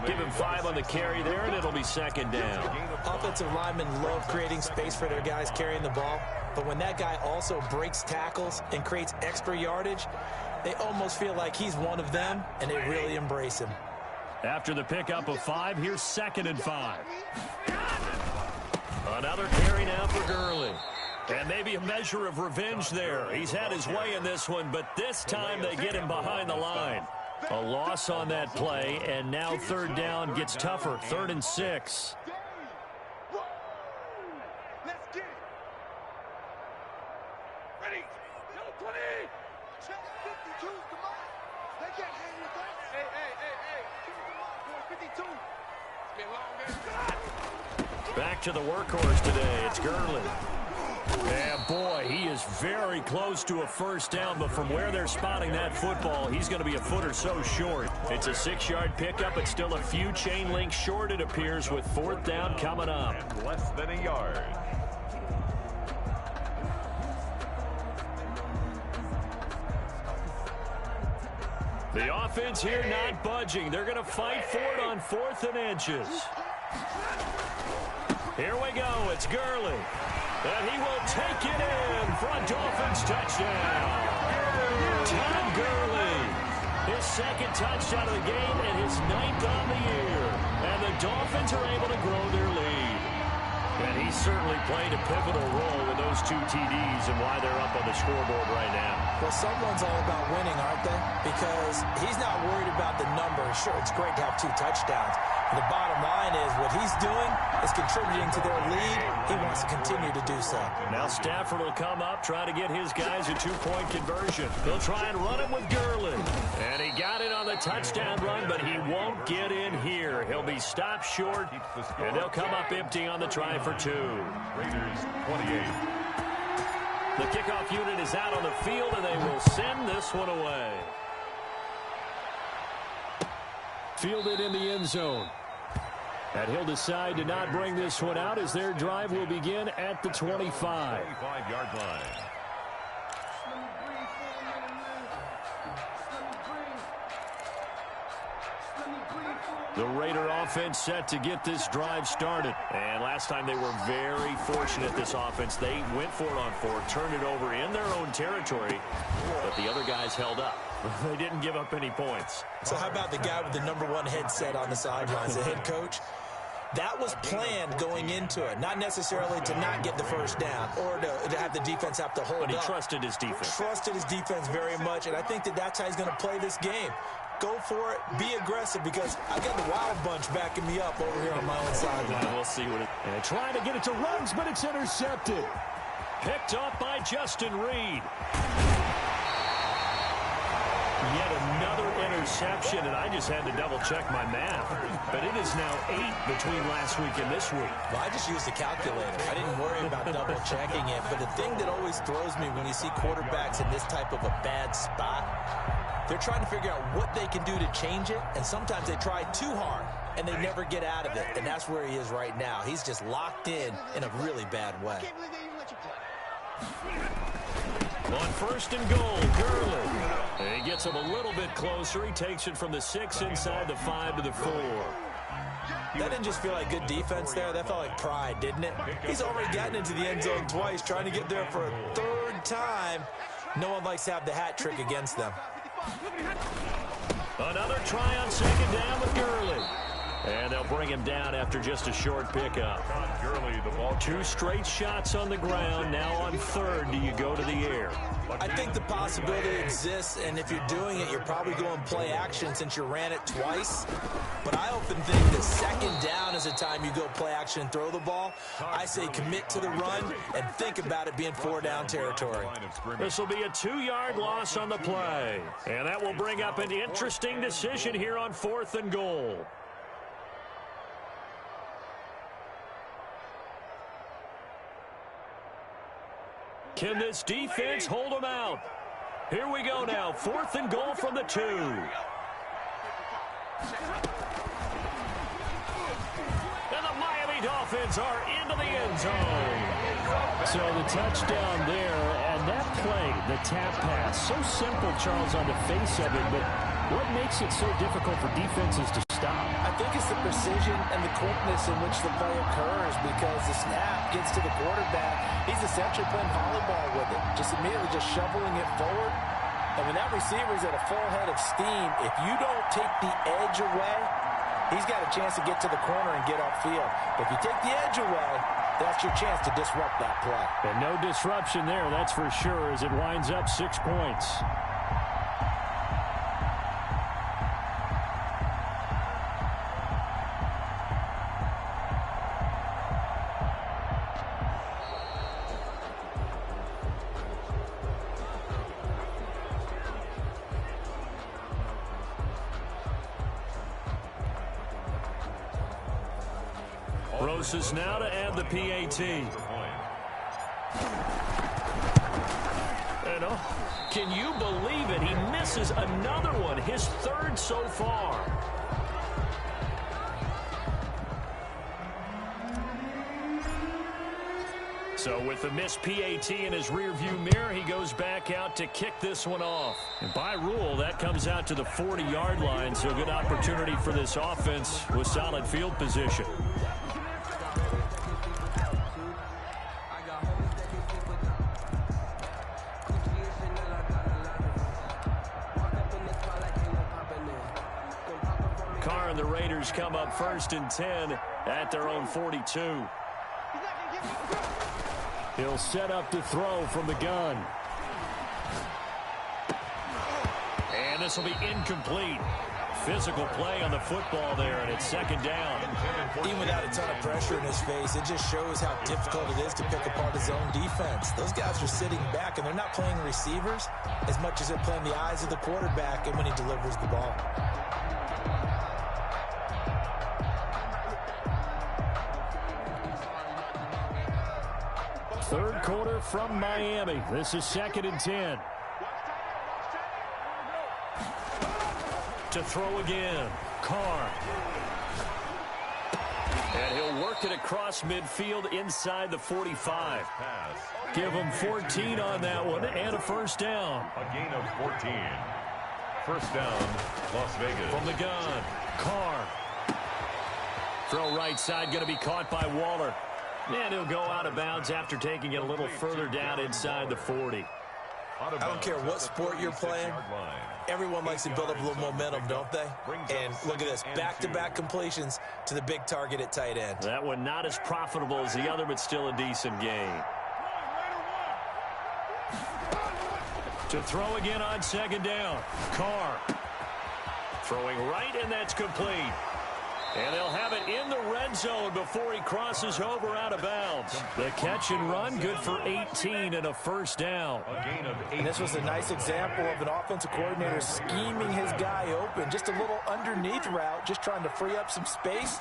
[SPEAKER 3] Give him 5 on the carry there, and it'll be second down.
[SPEAKER 4] Offensive linemen love creating space for their guys carrying the ball, but when that guy also breaks tackles and creates extra yardage, they almost feel like he's one of them, and they really embrace him.
[SPEAKER 3] After the pickup of 5, here's 2nd and 5. Another carry now for Gurley. And maybe a measure of revenge there. He's had his way in this one, but this time they get him behind the line. A loss on that play, and now third down gets tougher. 3rd and 6.
[SPEAKER 5] Let's get it. Ready. Number 20. Check 52's the mark. They can't hang with us. Hey. Choose the mark. 52. It's been long.
[SPEAKER 3] Back to the workhorse today. It's Gurley. And boy, he is very close to a first down, but from where they're spotting that football, he's going to be a foot or so short. It's a 6-yard pickup, but still a few chain links short, it appears, with 4th down coming up.
[SPEAKER 2] And less than a yard.
[SPEAKER 3] The offense here not budging. They're going to fight for it on 4th and inches. Here we go. It's Gurley. And he will take it in for a Dolphins touchdown. Todd Gurley, his 2nd touchdown of the game and his 9th on the year. And the Dolphins are able to grow their lead. And he certainly played a pivotal role with those 2 TDs and why they're up on the scoreboard right now.
[SPEAKER 4] Well, someone's all about winning, aren't they? Because he's not worried about the number. Sure, it's great to have 2 touchdowns. The bottom line is what he's doing is contributing to their lead. He wants to continue to do so.
[SPEAKER 3] Now Stafford will come up, try to get his guys a 2-point conversion. He'll try and run it with Gurley. And he got it on the touchdown run, but he won't get in here. He'll be stopped short, and they'll come up empty on the try for 2.
[SPEAKER 2] Raiders 28.
[SPEAKER 3] The kickoff unit is out on the field, and they will send this one away. Fielded in the end zone. And he'll decide to not bring this one out as their drive will begin at the 25.
[SPEAKER 2] 25-yard line.
[SPEAKER 3] The Raider offense set to get this drive started. And last time they were very fortunate, this offense. They went for it on 4, turned it over in their own territory, but the other guys held up. They didn't give up any points.
[SPEAKER 4] So how about the guy with the #1 headset on the sidelines, the head coach? That was planned going into it, not necessarily to not get the first down or to have the defense have to hold up.
[SPEAKER 3] But he trusted his defense.
[SPEAKER 4] Trusted his defense very much, and I think that's how he's going to play this game. Go for it, be aggressive, because I got the Wild Bunch backing me up over here on my own sideline.
[SPEAKER 3] We'll see what it... And trying to get it to Ruggs, but it's intercepted. Picked off by Justin Reed. Yet another interception, and I just had to double-check my math. But it is now 8 between last week and this week.
[SPEAKER 4] Well, I just used the calculator. I didn't worry about double-checking it. But the thing that always throws me when you see quarterbacks in this type of a bad spot, they're trying to figure out what they can do to change it, and sometimes they try too hard, and they never get out of it. And that's where he is right now. He's just locked in a really bad way.
[SPEAKER 3] On first and goal, Gurley. He gets him a little bit closer. He takes it from the 6 inside the 5 to the 4.
[SPEAKER 4] That didn't just feel like good defense there. That felt like pride, didn't it? He's already gotten into the end zone twice, trying to get there for a third time. No one likes to have the hat trick against them.
[SPEAKER 3] Another try on second down with Gurley. And they'll bring him down after just a short pickup.
[SPEAKER 2] Gurley, the ball.
[SPEAKER 3] 2 straight shots on the ground. Now on third, do you go to the air?
[SPEAKER 4] I think the possibility exists, and if you're doing it, you're probably going play action since you ran it twice. But I often think that second down is the time you go play action and throw the ball. I say commit to the run and think about it being 4-down territory.
[SPEAKER 3] This will be a 2-yard loss on the play. And that will bring up an interesting decision here on fourth and goal. Can this defense hold them out? Here we go now. Fourth and goal from the 2. And the Miami Dolphins are into the end zone. So the touchdown there, and that play, the tap pass, so simple, Charles, on the face of it, but what makes it so difficult for defenses to stop?
[SPEAKER 6] I think it's the precision and the quickness in which the play occurs, because the snap gets to the quarterback. He's essentially playing volleyball with it, just immediately just shoveling it forward. And when that receiver's at a full head of steam, if you don't take the edge away, he's got a chance to get to the corner and get upfield. But if you take the edge away, that's your chance to disrupt that play.
[SPEAKER 3] And no disruption there, that's for sure, as it winds up 6 points. Is now to add the PAT. And can you believe it? He misses another one, his 3rd so far. So with the missed PAT in his rearview mirror, he goes back out to kick this one off. And by rule, that comes out to the 40-yard line, so good opportunity for this offense with solid field position. The Raiders come up first and 10 at their own 42. He'll set up to throw from the gun. And this will be incomplete. Physical play on the football there, and it's second down.
[SPEAKER 4] Even without a ton of pressure in his face, it just shows how difficult it is to pick apart his own defense. Those guys are sitting back, and they're not playing receivers as much as they're playing the eyes of the quarterback and when he delivers the ball.
[SPEAKER 3] Third quarter from Miami. This is second and 10. To throw again. Carr. And he'll work it across midfield inside the 45. Give him 14 on that one and a first down.
[SPEAKER 2] A gain of 14. First down, Las Vegas.
[SPEAKER 3] From the gun. Carr. Throw right side, going to be caught by Waller. And he'll go out of bounds after taking it a little further down inside the 40.
[SPEAKER 4] I don't care what sport you're playing. Everyone likes to build up a little momentum, don't they? And look at this, back-to-back completions to the big target at tight end.
[SPEAKER 3] That one not as profitable as the other, but still a decent gain. To throw again on second down. Carr. Throwing right, and that's complete. And they'll have it in the red zone before he crosses over out of bounds. The catch and run, good for 18 and a first down.
[SPEAKER 2] A gain of 8.
[SPEAKER 6] And this was a nice example of an offensive coordinator scheming his guy open. Just a little underneath route, just trying to free up some space,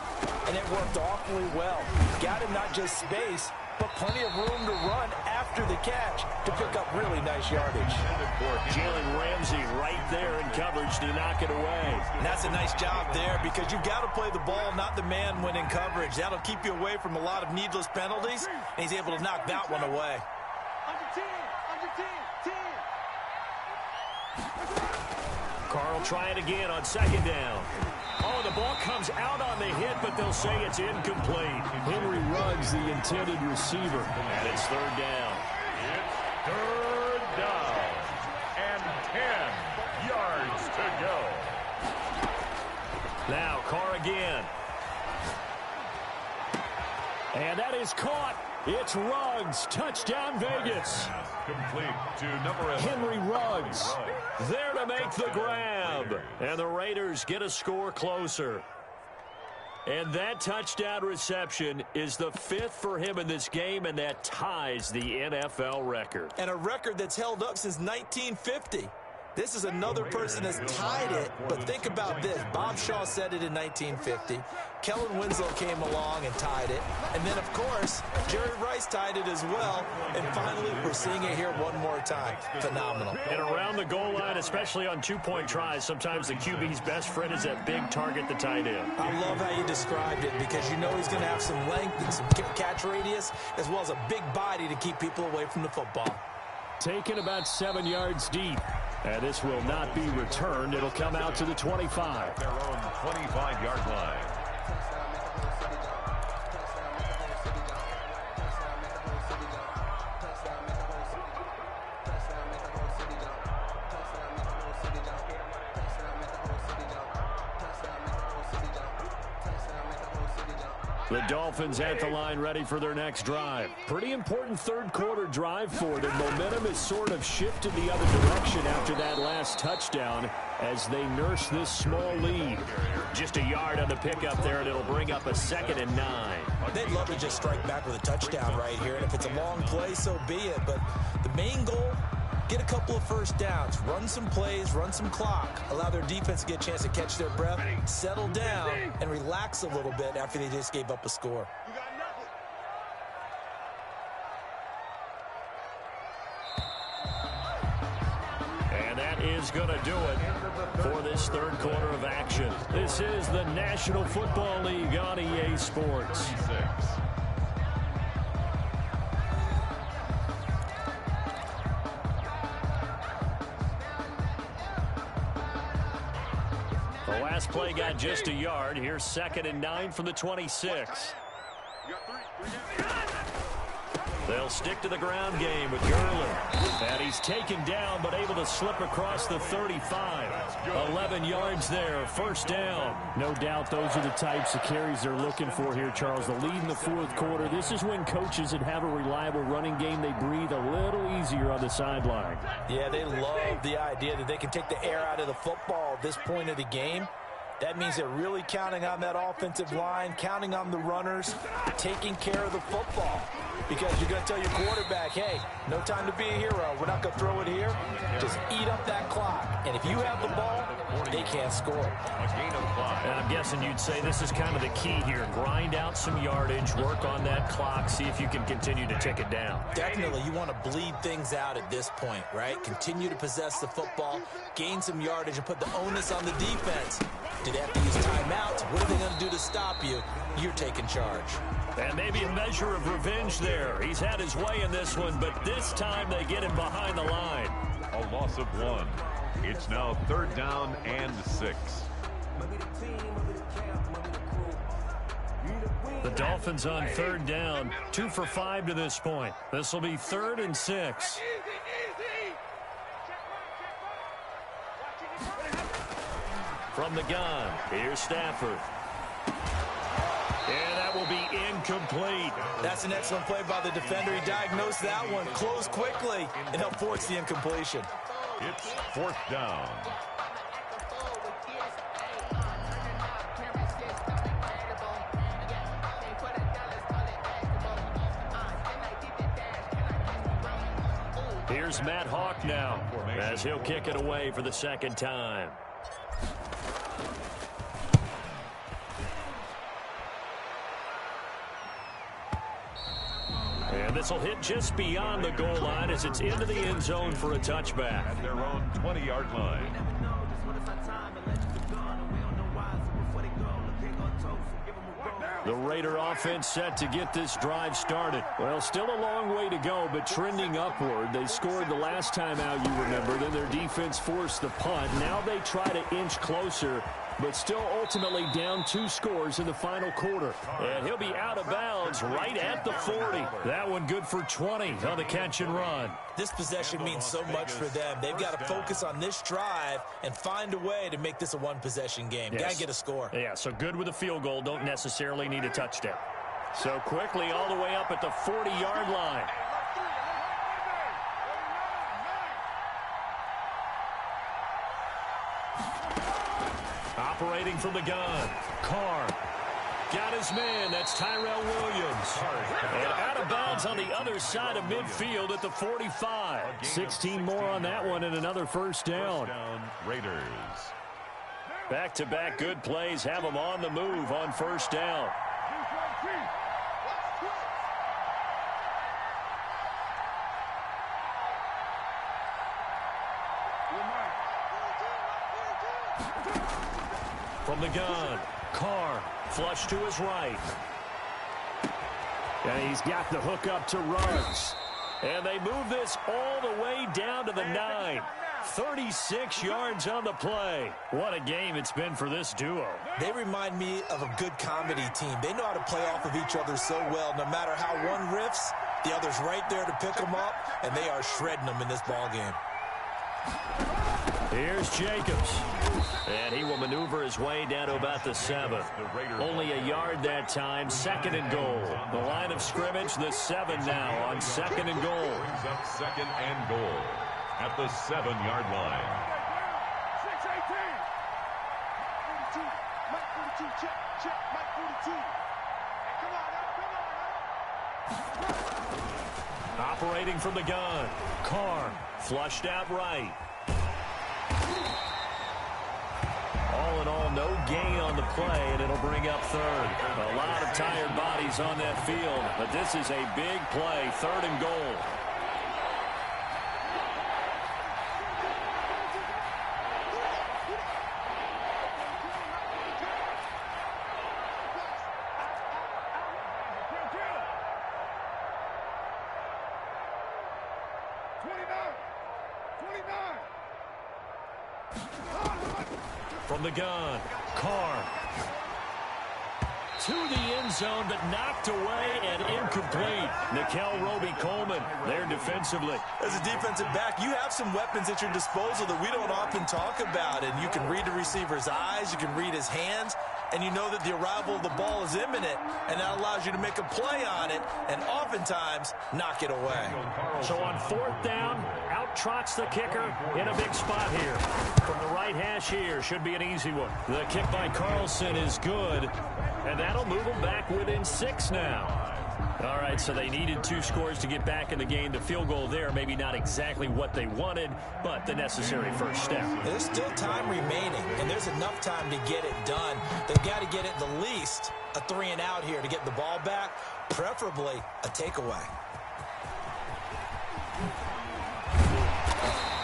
[SPEAKER 6] and it worked awfully well. Got him not just space, but plenty of room to run after the catch to pick up really nice yardage.
[SPEAKER 3] Jalen Ramsey right there in coverage to knock it away.
[SPEAKER 6] And that's a nice job there because you've got to play the ball, not the man when in coverage. That'll keep you away from a lot of needless penalties, and he's able to knock that one away.
[SPEAKER 3] Carl try it again on second down. Oh, the ball comes out on the hit, but they'll say it's incomplete. Henry Ruggs, the intended receiver. And it's third down.
[SPEAKER 2] It's third down. And 10 yards to go.
[SPEAKER 3] Now, Carr again. And that is caught. It's Ruggs. Touchdown, Vegas.
[SPEAKER 2] Complete to number 11.
[SPEAKER 3] Henry Ruggs there to make the grab. And the Raiders get a score closer. And that touchdown reception is the 5th for him in this game, and that ties the NFL record.
[SPEAKER 4] And a record that's held up since 1950. This is another person that's tied it, but think about this. Bob Shaw said it in 1950. Kellen Winslow came along and tied it. And then, of course, Jerry Rice tied it as well. And finally, we're seeing it here one more time. Phenomenal.
[SPEAKER 3] And around the goal line, especially on two-point tries, sometimes the QB's best friend is that big target, the tight end.
[SPEAKER 4] I love how you described it because you know he's going to have some length and some catch radius as well as a big body to keep people away from the football.
[SPEAKER 3] Taken about 7 yards deep. And this will not be returned. It'll come out to the 25.
[SPEAKER 2] Their own 25-yard line.
[SPEAKER 3] The Dolphins at the line ready for their next drive. Pretty important third quarter drive for them. Momentum has sort of shifted the other direction after that last touchdown as they nurse this small lead. Just a yard on the pickup there, and it'll bring up a 2nd and 9.
[SPEAKER 4] They'd love to just strike back with a touchdown right here, and if it's a long play, so be it. But the main goal, get a couple of first downs, run some plays, run some clock, allow their defense to get a chance to catch their breath, settle down, and relax a little bit after they just gave up a score.
[SPEAKER 3] And that is going to do it for this third quarter of action. This is the National Football League on EA Sports.
[SPEAKER 2] 6.
[SPEAKER 3] The last play got just a yard. Here's 2nd and 9 from the 26. They'll stick to the ground game with Gurley. And he's taken down, but able to slip across the 35. 11 yards there, first down. No doubt those are the types of carries they're looking for here, Charles. The lead in the fourth quarter. This is when coaches that have a reliable running game, they breathe a little easier on the sideline.
[SPEAKER 6] Yeah, they love the idea that they can take the air out of the football at this point of the game. That means they're really counting on that offensive line, counting on the runners, taking care of the football. Because you're going to tell your quarterback, hey, no time to be a hero. We're not going to throw it here. Just eat up that clock. And if you have the ball, they can't score.
[SPEAKER 3] And I'm guessing you'd say this is kind of the key here. Grind out some yardage, work on that clock, see if you can continue to tick it down.
[SPEAKER 4] Definitely, you want to bleed things out at this point, right? Continue to possess the football, gain some yardage, and put the onus on the defense. Do they have to use timeouts? What are they going to do to stop you? You're taking charge.
[SPEAKER 3] And maybe a measure of revenge there. He's had his way in this one, but this time they get him behind the line.
[SPEAKER 2] A loss of 1. It's now 3rd down and 6.
[SPEAKER 3] The Dolphins on 3rd down, 2 for 5 to this point. This will be 3rd and 6. From the gun, here's Stafford. And that will be incomplete.
[SPEAKER 4] That's an excellent play by the defender. He diagnosed that one, closed quickly, and helped force the incompletion.
[SPEAKER 2] It's 4th down.
[SPEAKER 3] Here's Matt Hawk now as he'll kick it away for the second time. And this will hit just beyond the goal line as it's into the end zone for a touchback.
[SPEAKER 2] At their own 20-yard line.
[SPEAKER 3] The Raider offense set to get this drive started. Well, still a long way to go, but trending upward. They scored the last time out, you remember. Then their defense forced the punt. Now they try to inch closer, but still ultimately down 2 scores in the final quarter. And he'll be out of bounds right at the 40. That one good for 20 on the catch and run.
[SPEAKER 4] This possession means so much for them. They've got to focus on this drive and find a way to make this a one-possession game.
[SPEAKER 3] Yes.
[SPEAKER 4] Got to get a score.
[SPEAKER 3] Yeah, so good with a field goal. Don't necessarily need a touchdown. So quickly all the way up at the 40-yard line. Operating from the gun. Carr. Got his man. That's Tyrell Williams. And out of bounds on the other side of midfield at the 45. 16 more on that one and another first down.
[SPEAKER 2] Raiders.
[SPEAKER 3] Back-to-back good plays have them on the move on first down. From the gun, Carr, flush to his right. And he's got the hook up to Ruggs. And they move this all the way down to the 9. 36 yards on the play. What a game it's been for this duo.
[SPEAKER 4] They remind me of a good comedy team. They know how to play off of each other so well. No matter how one riffs, the other's right there to pick them up, and they are shredding them in this ball game.
[SPEAKER 3] Here's Jacobs. And he will maneuver his way down to about the 7. Only a yard that time. 2nd and goal. The line of scrimmage, the 7 now on 2nd and goal.
[SPEAKER 2] Brings up 2nd and goal at the 7-yard line.
[SPEAKER 5] 6-18. Mike 42. Check. Mike 42. Come on.
[SPEAKER 3] Operating from the gun. Carr flushed out right. All in all, no gain on the play, and it'll bring up 3rd. A lot of tired bodies on that field, but this is a big play. 3rd and goal. From the gun, Carr. To the end zone, but knocked away and incomplete. Nikel Roby-Coleman there defensively.
[SPEAKER 4] As a defensive back, you have some weapons at your disposal that we don't often talk about. And you can read the receiver's eyes, you can read his hands, and you know that the arrival of the ball is imminent, and that allows you to make a play on it and oftentimes knock it away.
[SPEAKER 3] So on 4th down, out trots the kicker in a big spot here. From the right hash here, should be an easy one. The kick by Carlson is good, and that'll move them back within 6 now. All right, so they needed 2 scores to get back in the game. The field goal there, maybe not exactly what they wanted, but the necessary first step.
[SPEAKER 4] There's still time remaining, and there's enough time to get it done. They've got to get it the least a 3 and out here to get the ball back, preferably a takeaway.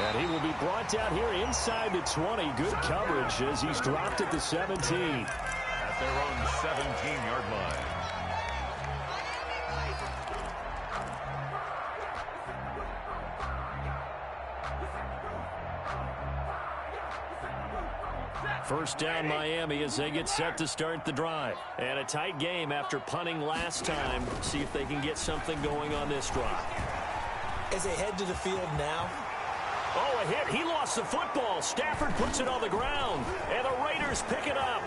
[SPEAKER 3] And he will be brought down here inside the 20. Good coverage as he's dropped at the 17.
[SPEAKER 2] At their own 17-yard line.
[SPEAKER 3] First down Miami as they get set to start the drive. And a tight game after punting last time. See if they can get something going on this drive.
[SPEAKER 4] As they head to the field now.
[SPEAKER 3] Oh, a hit. He lost the football. Stafford puts it on the ground. And the Raiders pick it up.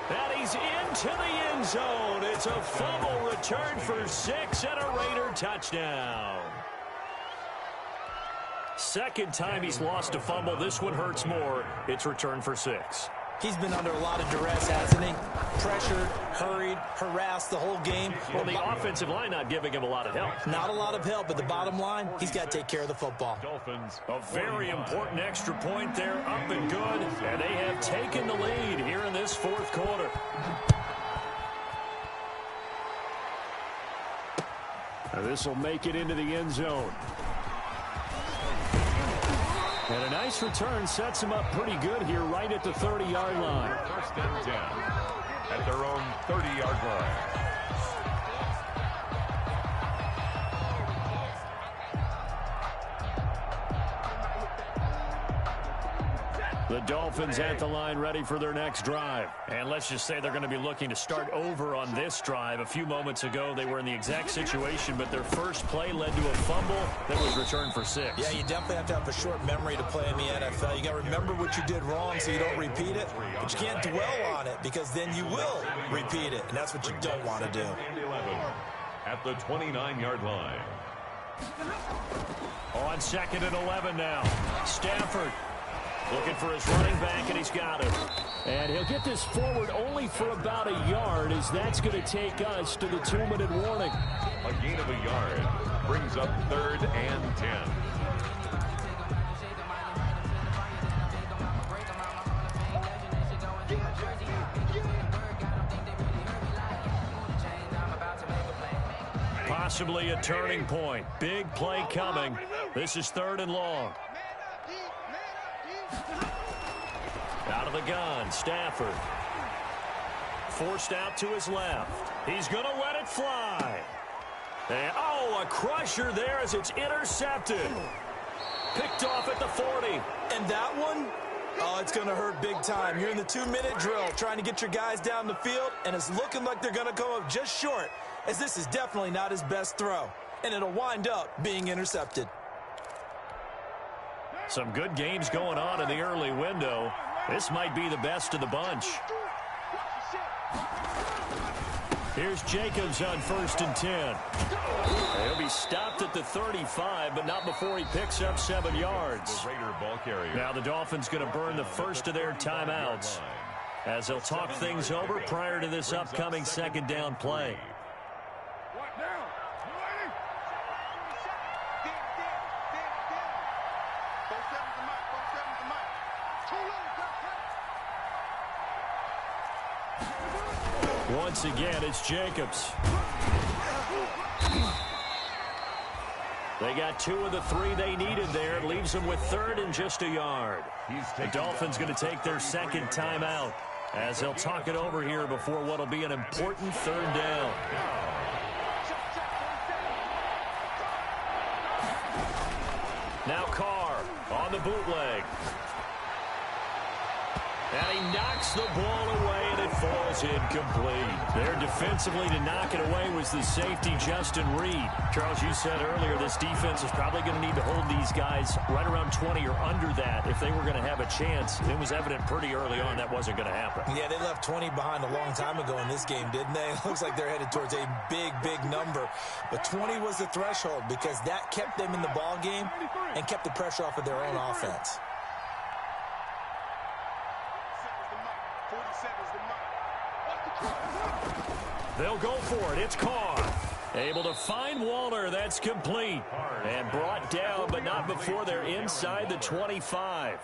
[SPEAKER 3] And he's into the end zone. It's a fumble return for 6 and a Raider touchdown. Second time he's lost a fumble. This one hurts more. It's returned for 6.
[SPEAKER 4] He's been under a lot of duress, hasn't he? Pressured, hurried, harassed the whole game.
[SPEAKER 3] Well, the offensive line not giving him a lot of help.
[SPEAKER 4] Not a lot of help, but the bottom line, he's got to take care of the football.
[SPEAKER 2] Dolphins.
[SPEAKER 3] A very important extra point there, up and good. And they have taken the lead here in this fourth quarter. This will make it into the end zone. And a nice return sets them up pretty good here right at the 30-yard line.
[SPEAKER 2] First and 10 at their own 30-yard line.
[SPEAKER 3] The Dolphins at the line ready for their next drive. And let's just say they're going to be looking to start over on this drive. A few moments ago, they were in the exact situation, but their first play led to a fumble that was returned for 6.
[SPEAKER 4] Yeah, you definitely have to have a short memory to play in the NFL. You got to remember what you did wrong so you don't repeat it, but you can't dwell on it because then you will repeat it, and that's what you don't want to do.
[SPEAKER 2] And 11 at the 29-yard line.
[SPEAKER 3] On 2nd and 11 now. Stafford looking for his running back, and he's got it. And he'll get this forward only for about a yard, as that's going to take us to the 2-minute warning.
[SPEAKER 2] A gain of a yard brings up 3rd and 10.
[SPEAKER 3] Possibly a turning point. Big play coming. This is 3rd and long. Out of the gun, Stafford. Forced out to his left. He's going to let it fly. And, oh, a crusher there as it's intercepted. Picked off at the 40.
[SPEAKER 4] And that one, oh, it's going to hurt big time. You're in the 2-minute drill trying to get your guys down the field, and it's looking like they're going to come up just short, as this is definitely not his best throw. And it'll wind up being intercepted.
[SPEAKER 3] Some good games going on in the early window. This might be the best of the bunch. Here's Jacobs on 1st and 10. He'll be stopped at the 35, but not before he picks up 7 yards.
[SPEAKER 2] The Raider ball carrier.
[SPEAKER 3] Now the Dolphins going to burn the first of their timeouts as they'll talk things over prior to this upcoming 2nd down play. Once again, it's Jacobs. They got 2 of the 3 they needed there. It leaves them with 3rd and just a yard. The Dolphins going to take their 2nd timeout as they'll talk it over here before what will be an important 3rd down. Now Carr on the bootleg. And he knocks the ball away, and it falls incomplete. There defensively to knock it away was the safety, Justin Reed. Charles, you said earlier this defense is probably going to need to hold these guys right around 20 or under that if they were going to have a chance. It was evident pretty early on that wasn't going to happen.
[SPEAKER 4] Yeah, they left 20 behind a long time ago in this game, didn't they? It looks like they're headed towards a big, big number. But 20 was the threshold because that kept them in the ball game and kept the pressure off of their own offense.
[SPEAKER 3] They'll go for it. It's Carr. Able to find Waller. That's complete. And brought down, but not before they're inside the 25.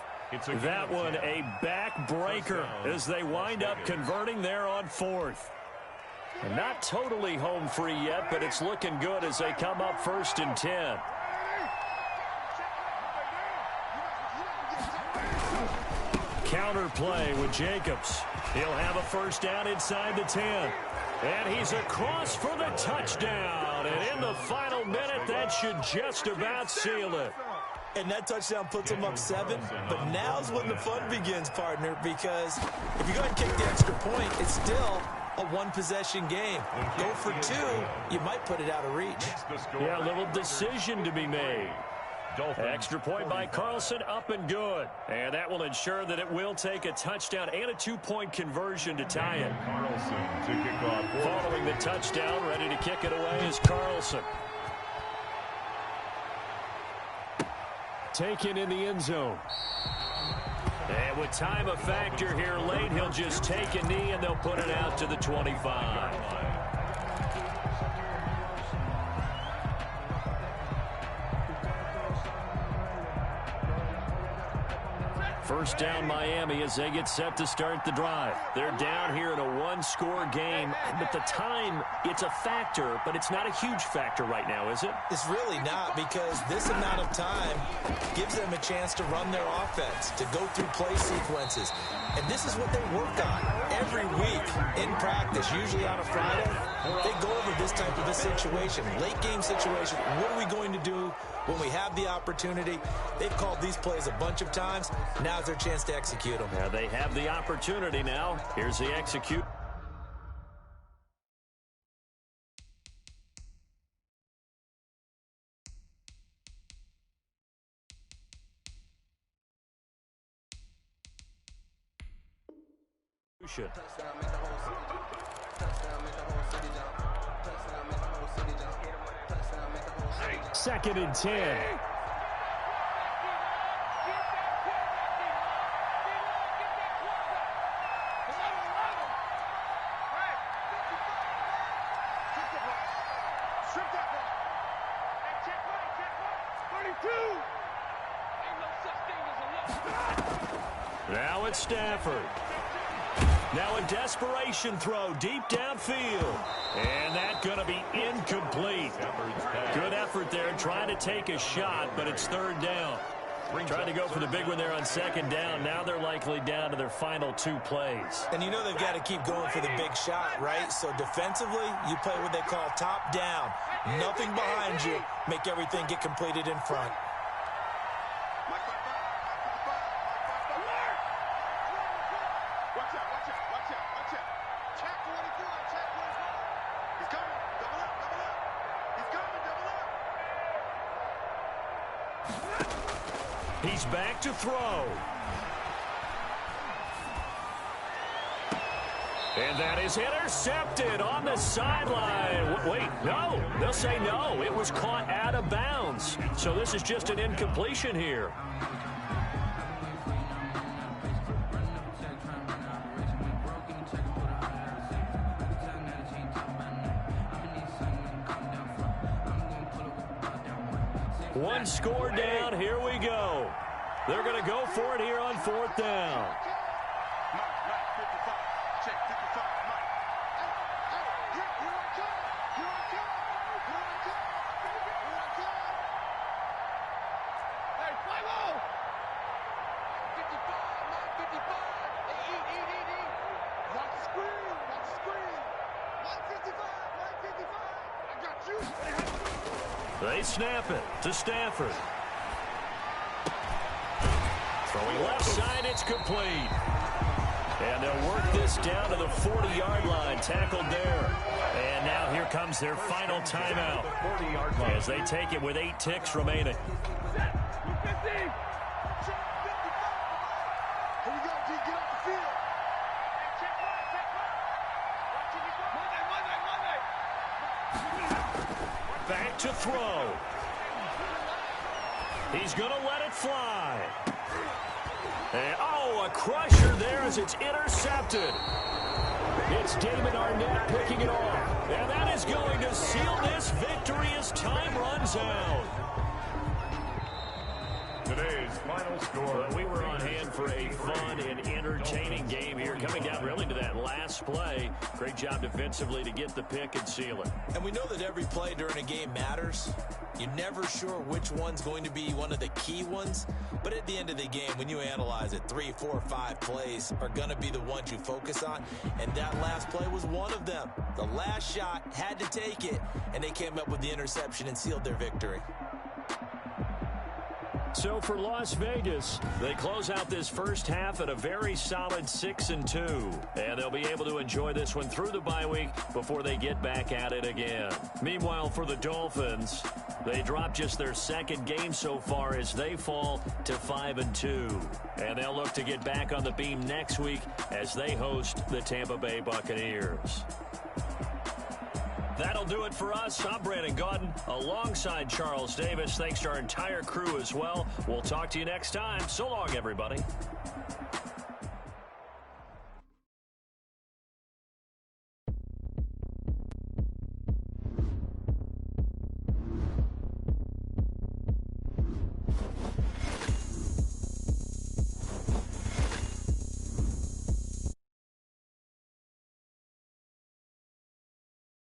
[SPEAKER 3] That one a backbreaker as they wind up converting there on 4th. And not totally home free yet, but it's looking good as they come up 1st and 10. Counter play with Jacobs. He'll have a 1st down inside the 10. And he's across for the touchdown. And in the final minute, that should just about seal it.
[SPEAKER 4] And that touchdown puts them up 7. But now's when the fun begins, partner, because if you go ahead and kick the extra point, it's still a 1-possession game. Go for 2, you might put it out of reach.
[SPEAKER 3] Yeah, a little decision to be made. Extra point by Carlson, up and good. And that will ensure that it will take a touchdown and a 2-point conversion to tie it.
[SPEAKER 2] Carlson to kick off.
[SPEAKER 3] Following the touchdown, ready to kick it away is Carlson. Taken in the end zone. And with time a factor here late, he'll just take a knee and they'll put it out to the 25. First down Miami as they get set to start the drive. They're down here in a one-score game, but the time, it's a factor, but it's not a huge factor right now, is it?
[SPEAKER 4] It's really not, because this amount of time gives them a chance to run their offense, to go through play sequences. And this is what they work on every week in practice, usually on a Friday. They go over this type of a situation, late game situation. What are we going to do when we have the opportunity? They've called these plays a bunch of times. Now's their chance to execute them.
[SPEAKER 3] Yeah, they have the opportunity now. Here's the execute. Second and 10. Now it's Stafford. Now a desperation throw deep downfield. And that's going to be incomplete. Good effort there trying to take a shot, but it's third down. Trying to go for the big one there on second down. Now they're likely down to their final two plays.
[SPEAKER 4] And you know they've got to keep going for the big shot, right? So defensively, you play what they call top down. Nothing behind you. Make everything get completed in front.
[SPEAKER 3] He's back to throw. And that is intercepted on the sideline. Wait, no. They'll say no. It was caught out of bounds. So this is just an incompletion here. One score down. Here we go. They're going to go for it here on fourth down. They snap it to Stafford. Throwing left side, it's complete. And they'll work this down to the 40-yard line, tackled there. And now here comes their final timeout as they take it with 8 ticks remaining. Back to throw. He's going to let it fly. And, oh, a crusher there as it's intercepted. It's Damon Arnett picking it off. And that is going to seal this victory as time runs out.
[SPEAKER 2] Today's final score.
[SPEAKER 3] Well, we were on hand for a fun and entertaining game here. Coming down really to that last play. Great job defensively to get the pick and seal it.
[SPEAKER 4] And we know that every play during a game matters. You're never sure which one's going to be one of the key ones. But at the end of the game, when you analyze it, 3, 4, 5 plays are going to be the ones you focus on. And that last play was one of them. The last shot had to take it, and they came up with the interception and sealed their victory.
[SPEAKER 3] So for Las Vegas, they close out this first half at a very solid 6-2. And they'll be able to enjoy this one through the bye week before they get back at it again. Meanwhile, for the Dolphins, they drop just their second game so far as they fall to 5-2. And they'll look to get back on the beam next week as they host the Tampa Bay Buccaneers. That'll do it for us. I'm Brandon Gaudin alongside Charles Davis. Thanks to our entire crew as well. We'll talk to you next time. So long, everybody.